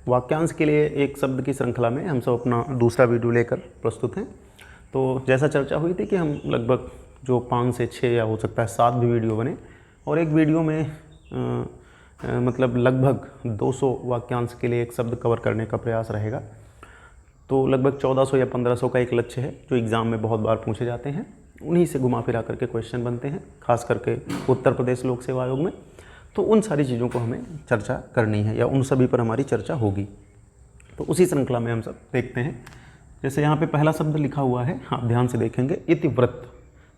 वाक्यांश के लिए एक शब्द की श्रृंखला में हम सब अपना दूसरा वीडियो लेकर प्रस्तुत हैं। तो जैसा चर्चा हुई थी कि हम लगभग जो 5 से 6 या हो सकता है 7 भी वीडियो बने और एक वीडियो में मतलब लगभग 200 वाक्यांश के लिए एक शब्द कवर करने का प्रयास रहेगा। तो लगभग 1400 या 1500 का एक लक्ष्य है जो एग्ज़ाम में बहुत बार पूछे जाते हैं, उन्हीं से घुमा फिरा करके क्वेश्चन बनते हैं, खास करके उत्तर प्रदेश लोक सेवा आयोग में। तो उन सारी चीज़ों को हमें चर्चा करनी है या उन सभी पर हमारी चर्चा होगी। तो उसी श्रृंखला में हम सब देखते हैं। जैसे यहाँ पे पहला शब्द लिखा हुआ है, आप ध्यान से देखेंगे, इतिवृत्त।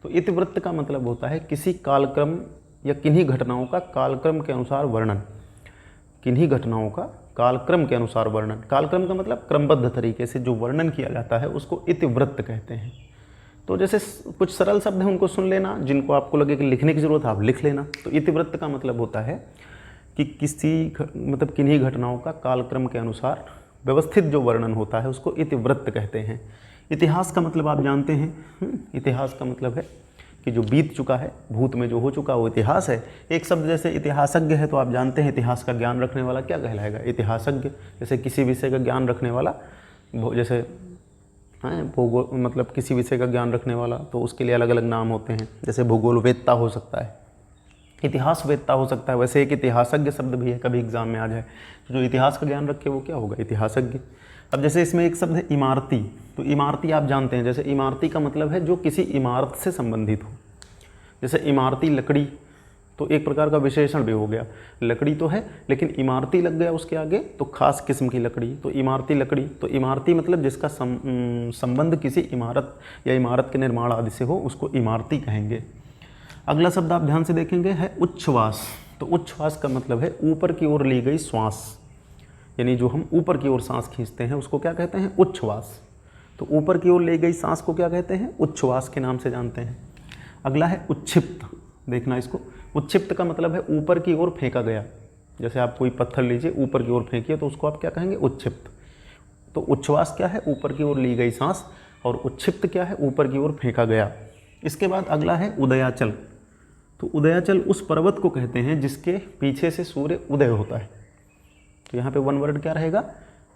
तो इतिवृत्त का मतलब होता है किसी कालक्रम या किन्हीं घटनाओं का कालक्रम के अनुसार वर्णन। किन्हीं घटनाओं का कालक्रम के अनुसार वर्णन। कालक्रम का मतलब क्रमबद्ध तरीके से जो वर्णन किया जाता है उसको इतिवृत्त कहते हैं। तो जैसे कुछ सरल शब्द हैं उनको सुन लेना, जिनको आपको लगे कि लिखने की ज़रूरत है आप लिख लेना। तो इतिवृत्त का मतलब होता है कि मतलब किन्हीं घटनाओं का कालक्रम के अनुसार व्यवस्थित जो वर्णन होता है उसको इतिवृत्त कहते हैं। इतिहास का मतलब आप जानते हैं, इतिहास का मतलब है कि जो बीत चुका है, भूत में जो हो चुका वो इतिहास है। एक शब्द जैसे इतिहासज्ञ है तो आप जानते हैं इतिहास का ज्ञान रखने वाला क्या कहलाएगा, इतिहासज्ञ। जैसे किसी विषय का ज्ञान रखने वाला, जैसे भूगोल मतलब किसी विषय का ज्ञान रखने वाला, तो उसके लिए अलग अलग नाम होते हैं। जैसे भूगोलवेत्ता हो सकता है, इतिहासवेत्ता हो सकता है। वैसे एक इतिहासज्ञ शब्द भी है, कभी एग्जाम में आ जाए। तो जो इतिहास का ज्ञान रखे वो क्या होगा, इतिहासज्ञ। अब जैसे इसमें एक शब्द है इमारती। तो इमारती आप जानते हैं, जैसे इमारती का मतलब है जो किसी इमारत से संबंधित हो। जैसे इमारती लकड़ी तो एक प्रकार का विशेषण भी हो गया, लकड़ी तो है लेकिन इमारती लग गया उसके आगे तो खास किस्म की लकड़ी, तो इमारती लकड़ी। तो इमारती मतलब जिसका संबंध किसी इमारत या इमारत के निर्माण आदि से हो उसको इमारती कहेंगे। अगला शब्द आप ध्यान से देखेंगे है उच्छ्वास। तो उच्छ्वास का मतलब है ऊपर की ओर ली गई श्वास, यानी जो हम ऊपर की ओर सांस खींचते हैं उसको क्या कहते हैं, उच्छ्वास। तो ऊपर की ओर ली गई सांस को क्या कहते हैं, उच्छ्वास के नाम से जानते हैं। अगला है उच्छिप्त। देखना इसको, उच्छिप्त का मतलब है ऊपर की ओर फेंका गया। जैसे आप कोई पत्थर लीजिए ऊपर की ओर फेंकिए तो उसको आप क्या कहेंगे, उच्छिप्त। तो उच्छ्वास क्या है, ऊपर की ओर ली गई सांस, और उच्छिप्त क्या है, ऊपर की ओर फेंका गया। इसके बाद अगला है उदयाचल। तो उदयाचल उस पर्वत को कहते हैं जिसके पीछे से सूर्य उदय होता है। तो यहाँ पे वन वर्ड क्या रहेगा,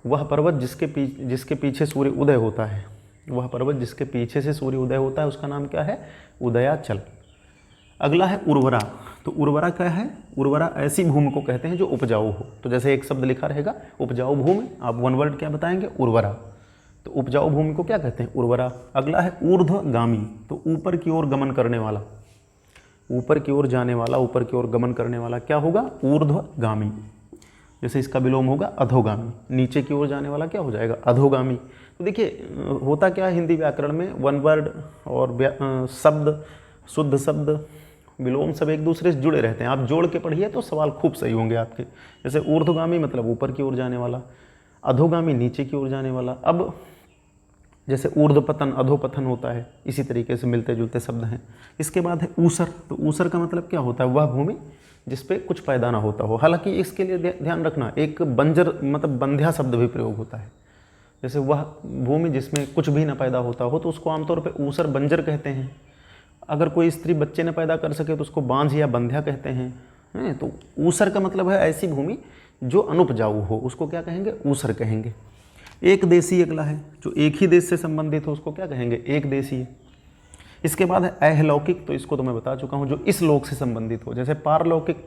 वह पर्वत जिसके पीछे सूर्य उदय होता है। वह पर्वत जिसके पीछे से सूर्य उदय होता है उसका नाम क्या है, उदयाचल। अगला है उर्वरा। तो उर्वरा क्या है, उर्वरा ऐसी भूमि को कहते हैं जो उपजाऊ हो। तो जैसे एक शब्द लिखा रहेगा उपजाऊ भूमि, आप वन वर्ड क्या बताएंगे, उर्वरा। तो उपजाऊ भूमि को क्या कहते हैं, उर्वरा। अगला है ऊर्ध्वगामी। तो ऊपर की ओर गमन करने वाला, ऊपर की ओर जाने वाला, ऊपर की ओर गमन करने वाला क्या होगा, ऊर्ध्वगामी। जैसे इसका विलोम होगा अधोगामी, नीचे की ओर जाने वाला क्या हो जाएगा, अधोगामी। तो देखिए होता क्या है हिंदी व्याकरण में, वन वर्ड और शब्द, शुद्ध शब्द, विलोम सब एक दूसरे से जुड़े रहते हैं। आप जोड़ के पढ़िए तो सवाल खूब सही होंगे आपके। जैसे ऊर्ध्वगामी मतलब ऊपर की ओर जाने वाला, अधोगामी नीचे की ओर जाने वाला। अब जैसे ऊर्ध्वपतन अधोपतन होता है, इसी तरीके से मिलते जुलते शब्द हैं। इसके बाद है ऊसर। तो ऊसर का मतलब क्या होता है, वह भूमि जिस पे कुछ पैदा ना होता हो। हालांकि इसके लिए ध्यान रखना, एक बंजर मतलब बंध्या शब्द भी प्रयोग होता है। जैसे वह भूमि जिसमें कुछ भी ना पैदा होता हो तो उसको आमतौर पे ऊसर बंजर कहते हैं। अगर कोई स्त्री बच्चे न पैदा कर सके तो उसको बांझ या बंध्या कहते हैं। तो ऊसर का मतलब है ऐसी भूमि जो अनुपजाऊ हो, उसको क्या कहेंगे, ऊसर कहेंगे। एक देशीय अगला है, जो एक ही देश से संबंधित हो उसको क्या कहेंगे, एक देशीय। इसके बाद है अहलौकिक। तो इसको तो मैं बता चुका हूँ, जो इस लोक से संबंधित हो। जैसे पारलौकिक,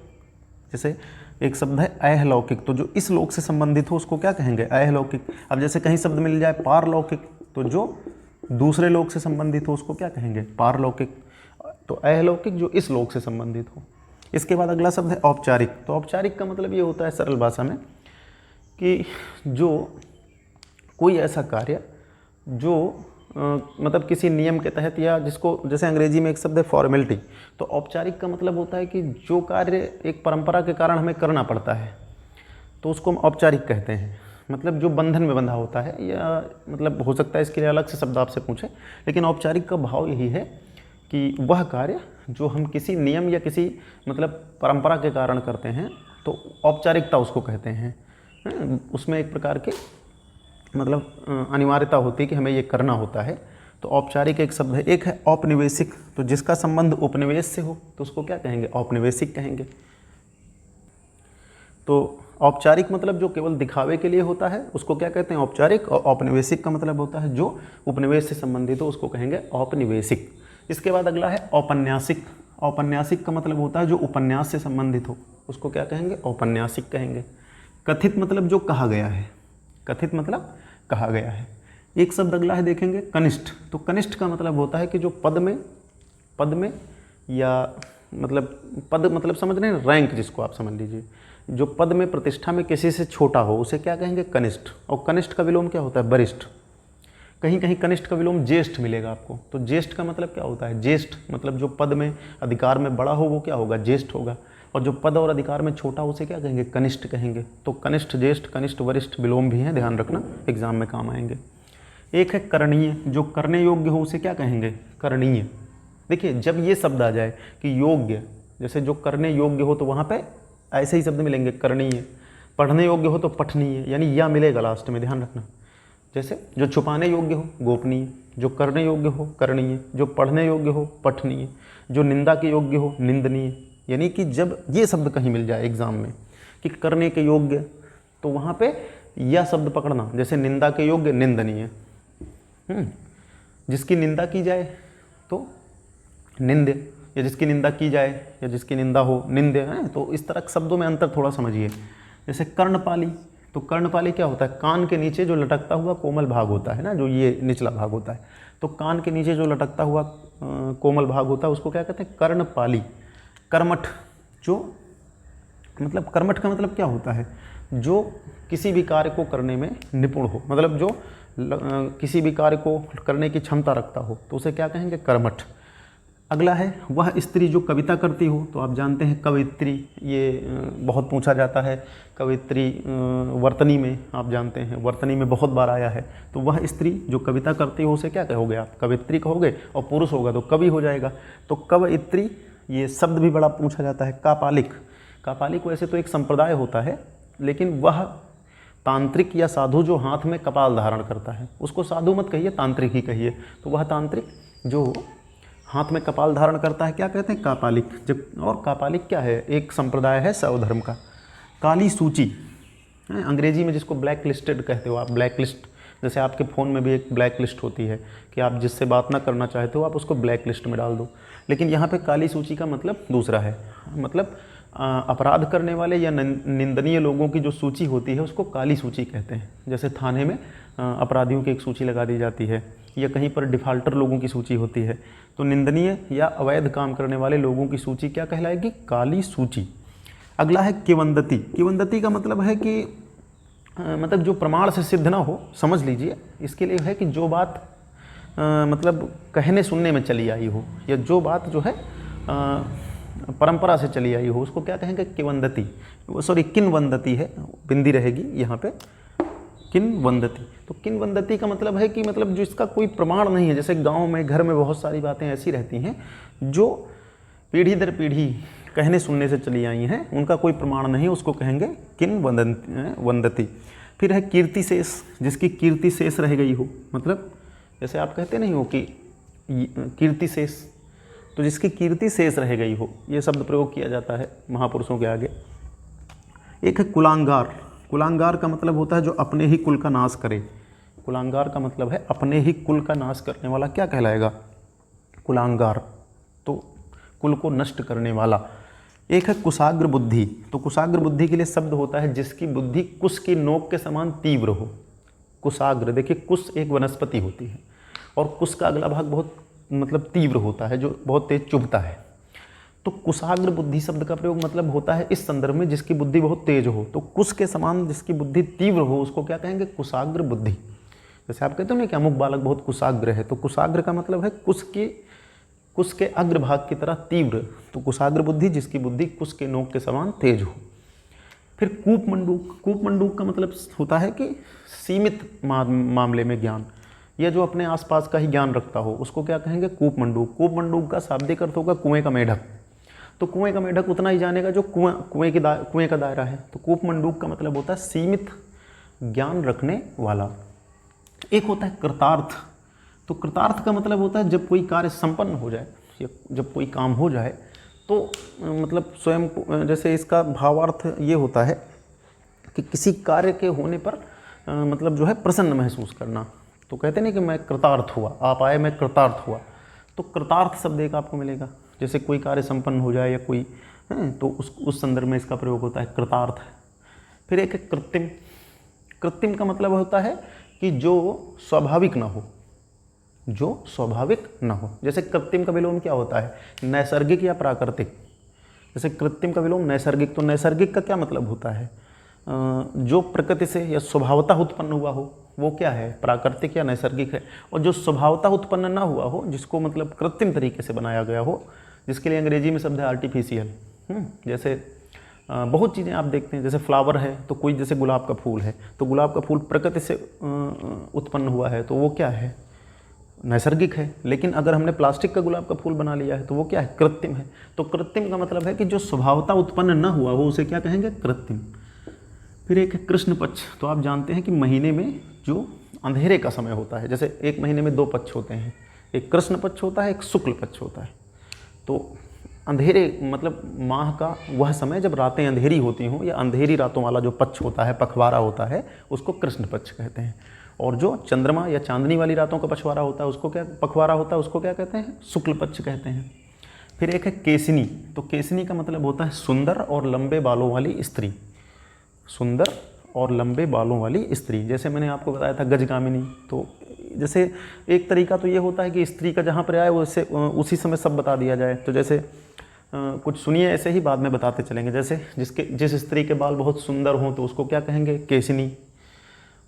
जैसे एक शब्द है अहलौकिक, तो जो इस लोक से संबंधित हो उसको क्या कहेंगे, अहलौकिक। अब जैसे कहीं शब्द मिल जाए पारलौकिक, तो जो दूसरे लोक से संबंधित हो उसको क्या कहेंगे, पारलौकिक। तो अहलौकिक जो इस लोक से संबंधित हो। इसके बाद अगला शब्द है औपचारिक। तो औपचारिक का मतलब ये होता है सरल भाषा में कि जो कोई ऐसा कार्य जो मतलब किसी नियम के तहत, या जिसको जैसे अंग्रेजी में एक शब्द है फॉर्मेलिटी। तो औपचारिक का मतलब होता है कि जो कार्य एक परंपरा के कारण हमें करना पड़ता है तो उसको हम औपचारिक कहते हैं। मतलब जो बंधन में बंधा होता है, या मतलब हो सकता है इसके लिए अलग से शब्द आपसे पूछे, लेकिन औपचारिक का भाव यही है कि वह कार्य जो हम किसी नियम या किसी मतलब परंपरा के कारण करते हैं तो औपचारिकता उसको कहते हैं। उसमें एक प्रकार के मतलब अनिवार्यता होती है कि हमें ये करना होता है। तो औपचारिक एक शब्द है। एक है औपनिवेशिक। तो जिसका संबंध उपनिवेश से हो तो उसको क्या कहेंगे, औपनिवेशिक कहेंगे। तो औपचारिक मतलब जो केवल दिखावे के लिए होता है उसको क्या कहते हैं, औपचारिक। और औपनिवेशिक का मतलब होता है जो उपनिवेश से संबंधित हो उसको कहेंगे औपनिवेशिक। इसके बाद अगला है औपन्यासिक। औपन्यासिक का मतलब होता है जो उपन्यास से संबंधित हो उसको क्या कहेंगे, औपन्यासिक कहेंगे। कथित मतलब जो कहा गया है, कथित मतलब कहा गया है। एक शब्द अगला है देखेंगे कनिष्ठ। तो कनिष्ठ का मतलब होता है कि जो पद में या मतलब पद मतलब समझ रहे हैं, रैंक जिसको आप समझ लीजिए, जो पद में प्रतिष्ठा में किसी से छोटा हो उसे क्या कहेंगे, कनिष्ठ। और कनिष्ठ का विलोम क्या होता है, वरिष्ठ। कहीं कहीं कनिष्ठ का विलोम ज्येष्ठ मिलेगा आपको। तो ज्येष्ठ का मतलब क्या होता है, ज्येष्ठ मतलब जो पद में अधिकार में बड़ा हो वो क्या होगा, ज्येष्ठ होगा। और जो पद और अधिकार में छोटा हो उसे क्या कहेंगे, कनिष्ठ कहेंगे। तो कनिष्ठ, ज्येष्ठ, कनिष्ठ, वरिष्ठ विलोम भी हैं, ध्यान रखना, एग्जाम में काम आएंगे। एक है करणीय। जो करने योग्य हो उसे क्या कहेंगे, करणीय। देखिए जब ये शब्द आ जाए कि योग्य, जैसे जो करने योग्य हो तो वहाँ पे ऐसे ही शब्द मिलेंगे, करणीय। पढ़ने योग्य हो तो पठनीय, यानी या मिलेगा लास्ट में, ध्यान रखना। जैसे जो छुपाने योग्य हो गोपनीय, जो करने योग्य हो करणीय, जो पढ़ने योग्य हो पठनीय, जो निंदा के योग्य हो निंदनीय। यानी कि जब ये शब्द कहीं मिल जाए एग्जाम में कि करने के योग्य, तो वहाँ पे या शब्द पकड़ना। जैसे निंदा के योग्य निंदनीय, जिसकी निंदा की जाए तो निंद्य, या जिसकी निंदा की जाए या जिसकी निंदा हो निंद्य है। तो इस तरह शब्दों में अंतर थोड़ा समझिए। जैसे कर्णपाली, तो कर्णपाली क्या होता है, कान के नीचे जो लटकता हुआ कोमल भाग होता है ना, जो ये निचला भाग होता है, तो कान के नीचे जो लटकता हुआ कोमल भाग होता है उसको क्या कहते हैं, कर्णपाली। कर्मठ, जो मतलब कर्मठ का मतलब क्या होता है, जो किसी भी कार्य को करने में निपुण हो, मतलब जो किसी भी कार्य को करने की क्षमता रखता हो, तो उसे क्या कहेंगे, कर्मठ। अगला है वह स्त्री जो कविता करती हो। तो आप जानते हैं कवयित्री, ये बहुत पूछा जाता है। कवयित्री वर्तनी में, आप जानते हैं वर्तनी में बहुत बार आया है। तो वह स्त्री जो कविता करती हो उसे क्या कहोगे आप, कवयित्री कहोगे। और पुरुष होगा तो कवि हो जाएगा। तो कवयित्री, ये शब्द भी बड़ा पूछा जाता है। कापालिक, कापालिक वैसे तो एक संप्रदाय होता है, लेकिन वह तांत्रिक या साधु जो हाथ में कपाल धारण करता है, उसको साधु मत कहिए, तांत्रिक ही कहिए। तो वह तांत्रिक जो हाथ में कपाल धारण करता है क्या कहते हैं, कापालिक। जब और कापालिक क्या है, एक संप्रदाय है शैव धर्म का। काली सूची, अंग्रेजी में जिसको ब्लैक लिस्टेड कहते हो आप, ब्लैक लिस्ट। जैसे आपके फ़ोन में भी एक ब्लैक लिस्ट होती है कि आप जिससे बात ना करना चाहते हो आप उसको ब्लैक लिस्ट में डाल दो। लेकिन यहाँ पे काली सूची का मतलब दूसरा है, मतलब अपराध करने वाले या निंदनीय लोगों की जो सूची होती है उसको काली सूची कहते हैं। जैसे थाने में अपराधियों की एक सूची लगा दी जाती है, या कहीं पर डिफ़ाल्टर लोगों की सूची होती है। तो निंदनीय या अवैध काम करने वाले लोगों की सूची क्या कहलाएगी, काली सूची। अगला है किवंदती। किवंदती का मतलब है कि मतलब जो प्रमाण से सिद्ध ना हो, समझ लीजिए। इसके लिए है कि जो बात मतलब कहने सुनने में चली आई हो, या जो बात जो है परंपरा से चली आई हो, उसको क्या कहेंगे, किवंदती। सॉरी, किन्वंदती है, बिंदी रहेगी यहाँ पे, किन्वंदती। तो किन्वंदती का मतलब है कि मतलब जो इसका कोई प्रमाण नहीं है। जैसे गांव में, घर में बहुत सारी बातें ऐसी रहती हैं जो पीढ़ी दर पीढ़ी कहने सुनने से चली आई हैं, उनका कोई प्रमाण नहीं, उसको कहेंगे किन्वंदती। फिर है कीर्ति शेष, जिसकी कीर्ति शेष रह गई हो। मतलब जैसे आप कहते नहीं हो कि कीर्ति शेष, तो जिसकी कीर्ति शेष रह गई हो, ये शब्द प्रयोग किया जाता है महापुरुषों के आगे। एक है कुलांगार। कुलांगार का मतलब होता है जो अपने ही कुल का नाश करे। कुलांगार का मतलब है अपने ही कुल का नाश करने वाला क्या कहलाएगा, कुलांगार। तो कुल को नष्ट करने वाला। एक है कुशाग्र बुद्धि। तो कुशाग्र बुद्धि के लिए शब्द होता है जिसकी बुद्धि कुश की नोक के समान तीव्र हो। कुशाग्र, देखिए कुश एक वनस्पति होती है और कुश का अगला भाग बहुत मतलब तीव्र होता है, जो बहुत तेज चुभता है। तो कुशाग्र बुद्धि शब्द का प्रयोग मतलब होता है इस संदर्भ में जिसकी बुद्धि बहुत तेज हो। तो कुश के समान जिसकी बुद्धि तीव्र हो उसको क्या कहेंगे, कुशाग्र बुद्धि। जैसे आप कहते हो ना कि अमुक बालक बहुत कुशाग्र है, तो कुशाग्र का मतलब है कुश के अग्रभाग की तरह तीव्र। तो कुशाग्र बुद्धि, जिसकी बुद्धि कुश के नोक के समान तेज हो। फिर कूपमंडूक। कूपमंडूक का मतलब होता है कि सीमित मामले में ज्ञान, या जो अपने आसपास का ही ज्ञान रखता हो, उसको क्या कहेंगे, कूपमंडूक। कूपमंडूक का शाब्दिक अर्थ होगा कुएं का मेढक। तो कुएं का मेढक उतना ही जानेगा जो कुएं का दायरा है। तो कूपमंडूक का मतलब होता है सीमित ज्ञान रखने वाला। एक होता है कृतार्थ। तो कृतार्थ का मतलब होता है जब कोई कार्य संपन्न हो जाए, या जब कोई काम हो जाए, तो मतलब स्वयं, जैसे इसका भावार्थ ये होता है कि किसी कार्य के होने पर मतलब जो है प्रसन्न महसूस करना। तो कहते नहीं कि मैं कृतार्थ हुआ, आप आए मैं कृतार्थ हुआ, तो कृतार्थ शब्द एक आपको मिलेगा। जैसे कोई कार्य संपन्न हो जाए या कोई तो उस संदर्भ में इसका प्रयोग होता है कृतार्थ। फिर एक है कृत्रिम। कृत्रिम का मतलब होता है कि जो स्वाभाविक ना हो, जो स्वाभाविक ना हो। जैसे कृत्रिम का विलोम क्या होता है, नैसर्गिक या प्राकृतिक। जैसे कृत्रिम का विलोम नैसर्गिक, तो नैसर्गिक का क्या मतलब होता है, जो प्रकृति से या स्वभावतः उत्पन्न हुआ हो वो क्या है, प्राकृतिक या नैसर्गिक है। और जो स्वभावतः उत्पन्न ना हुआ हो, जिसको मतलब कृत्रिम तरीके से बनाया गया हो, जिसके लिए अंग्रेजी में शब्द है आर्टिफिशियल। जैसे बहुत चीज़ें आप देखते हैं, जैसे फ्लावर है तो कोई जैसे गुलाब का फूल है, तो गुलाब का फूल प्रकृति से उत्पन्न हुआ है तो वो क्या है, नैसर्गिक है। लेकिन अगर हमने प्लास्टिक का गुलाब का फूल बना लिया है तो वो क्या है, कृत्रिम है। तो कृत्रिम का मतलब है कि जो स्वभावतः उत्पन्न न हुआ हो उसे क्या कहेंगे, कृत्रिम। फिर एक है कृष्ण पक्ष। तो आप जानते हैं कि महीने में जो अंधेरे का समय होता है, जैसे एक महीने में 2 पक्ष होते हैं, एक कृष्ण पक्ष होता है, एक शुक्ल पक्ष होता है। तो अंधेरे मतलब माह का वह समय जब रातें अंधेरी होती हों, या अंधेरी रातों वाला जो पक्ष होता है, पखवाड़ा होता है, उसको कृष्ण पक्ष कहते हैं। और जो चंद्रमा या चांदनी वाली रातों का पछवाड़ा होता है, उसको क्या पखवाड़ा होता है, उसको क्या कहते हैं, शुक्ल पक्ष कहते हैं। फिर एक है केसनी। तो केसनी का मतलब होता है सुंदर और लंबे बालों वाली स्त्री। सुंदर और लंबे बालों वाली स्त्री, जैसे मैंने आपको बताया था गजगामिनी। तो जैसे एक तरीका तो ये होता है कि स्त्री का जहाँ पर आए वैसे उसी समय सब बता दिया जाए। तो जैसे कुछ सुनिए, ऐसे ही बाद में बताते चलेंगे। जैसे जिस स्त्री के बाल बहुत सुंदर हों तो उसको क्या कहेंगे, केसनी।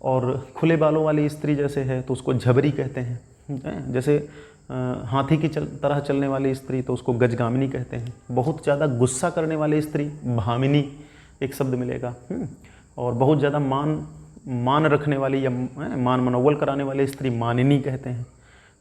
और खुले बालों वाली स्त्री जैसे है तो उसको झबरी कहते हैं। जैसे हाथी की तरह चलने वाली स्त्री तो उसको गजगामिनी कहते हैं। बहुत ज़्यादा गुस्सा करने वाली स्त्री भामिनी एक शब्द मिलेगा। और बहुत ज़्यादा मान रखने वाली या मान मनोबल कराने वाली स्त्री मानिनी कहते हैं।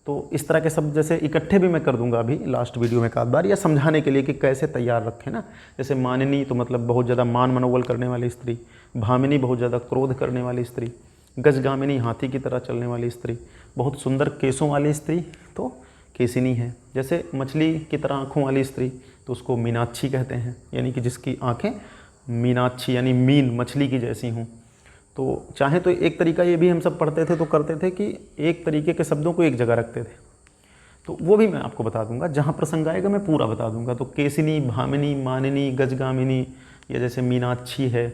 तो इस तरह के शब्द जैसे इकट्ठे भी मैं कर दूंगा अभी लास्ट वीडियो में एक आध बार, या समझाने के लिए कि कैसे तैयार रखें ना। जैसे मानिनी तो मतलब बहुत ज़्यादा मान मनोबल करने वाली स्त्री, भामिनी बहुत ज़्यादा क्रोध करने वाली स्त्री, गजगामिनी हाथी की तरह चलने वाली स्त्री, बहुत सुंदर केसों वाली स्त्री तो केसिनी है। जैसे मछली की तरह आँखों वाली स्त्री तो उसको मीनाक्षी कहते हैं, यानी कि जिसकी आँखें मीनाक्षी यानी मीन मछली की जैसी हों। तो चाहे तो एक तरीका ये भी हम सब पढ़ते थे तो करते थे कि एक तरीके के शब्दों को एक जगह रखते थे, तो वो भी मैं आपको बता दूंगा, जहाँ प्रसंग आएगा मैं पूरा बता दूंगा। तो केसिनी, भामिनी, मानिनी, गजगामिनी, या जैसे मीनाक्षी है,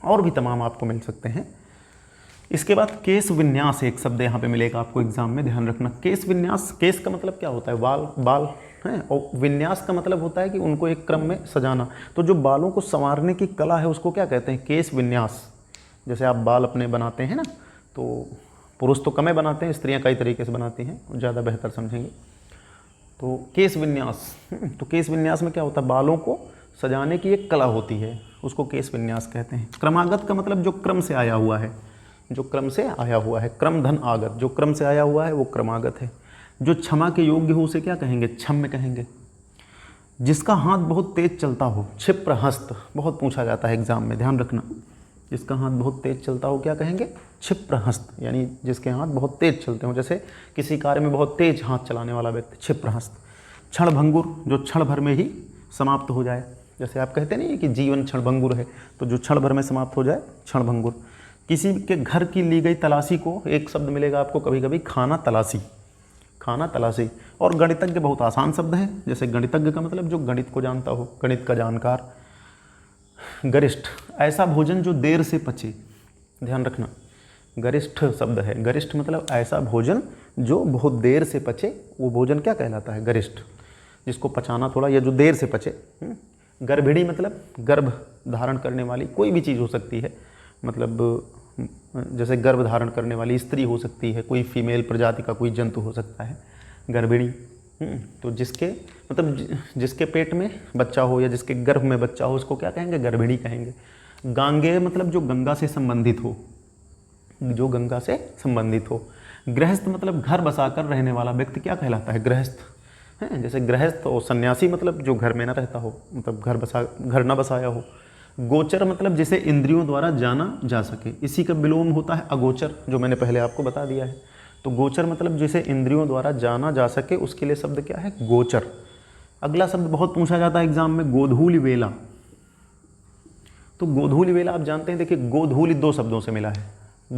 और भी तमाम आपको मिल सकते हैं। इसके बाद केश विन्यास एक शब्द यहाँ पे मिलेगा आपको एग्जाम में, ध्यान रखना। केश विन्यास, केश का मतलब क्या होता है, बाल है, और विन्यास का मतलब होता है कि उनको एक क्रम में सजाना। तो जो बालों को संवारने की कला है उसको क्या कहते हैं, केश विन्यास। जैसे आप बाल अपने बनाते हैं ना, तो पुरुष तो कम बनाते हैं, स्त्रियां कई तरीके से बनाती हैं, ज़्यादा बेहतर समझेंगे। तो केश विन्यास, तो केश विन्यास में क्या होता है, बालों को सजाने की एक कला होती है, उसको केश विन्यास कहते हैं। क्रमागत का मतलब जो क्रम से आया हुआ है, जो क्रम से आया हुआ है, क्रम धन आगत, जो क्रम से आया हुआ है वो क्रमागत है। जो क्षमा के योग्य हो उसे क्या कहेंगे, क्षम्य कहेंगे। जिसका हाथ बहुत तेज चलता हो, क्षिप्र हस्त, बहुत पूछा जाता है एग्जाम में, ध्यान रखना। जिसका हाथ बहुत तेज चलता हो क्या कहेंगे, क्षिप्र हस्त, यानी जिसके हाथ बहुत तेज चलते हो, जैसे किसी कार्य में बहुत तेज हाथ चलाने वाला व्यक्ति, क्षिप्र हस्त। क्षण भंगुर, जो क्षण भर में ही समाप्त हो जाए, जैसे आप कहते नहीं कि जीवन क्षण भंगुर है, तो जो क्षण भर में समाप्त हो जाए क्षण भंगुर। किसी के घर की ली गई तलाशी को एक शब्द मिलेगा आपको कभी कभी, खाना तलाशी, खाना तलाशी। और गणितज्ञ बहुत आसान शब्द है, जैसे गणितज्ञ का मतलब जो गणित को जानता हो, गणित का जानकार। गरिष्ठ, ऐसा भोजन जो देर से पचे, ध्यान रखना, गरिष्ठ शब्द है। गरिष्ठ मतलब ऐसा भोजन जो बहुत देर से पचे, वो भोजन क्या कहलाता है, गरिष्ठ, जिसको पचाना थोड़ा, या जो देर से पचे। गर्भिणी मतलब गर्भ धारण करने वाली, कोई भी चीज़ हो सकती है, मतलब जैसे गर्भ धारण करने वाली स्त्री हो सकती है, कोई फीमेल प्रजाति का कोई जंतु हो सकता है गर्भिणी। तो जिसके मतलब जिसके पेट में बच्चा हो या जिसके गर्भ में बच्चा हो उसको क्या कहेंगे, गर्भिणी कहेंगे। गांगे मतलब जो गंगा से संबंधित हो, जो गंगा से संबंधित हो। गृहस्थ मतलब घर बसाकर रहने वाला व्यक्ति क्या कहलाता है, गृहस्थ है। जैसे गृहस्थ और सन्यासी मतलब जो घर में ना रहता हो, मतलब घर ना बसाया हो। गोचर मतलब जिसे इंद्रियों द्वारा जाना जा सके, इसी का विलोम होता है अगोचर, जो मैंने पहले आपको बता दिया है। तो गोचर मतलब जिसे इंद्रियों द्वारा जाना जा सके, उसके लिए शब्द क्या है, गोचर। अगला शब्द बहुत पूछा जाता है एग्जाम में, गोधूलि वेला। तो गोधूलि वेला आप जानते हैं, देखिए गोधूलि 2 शब्दों से मिला है।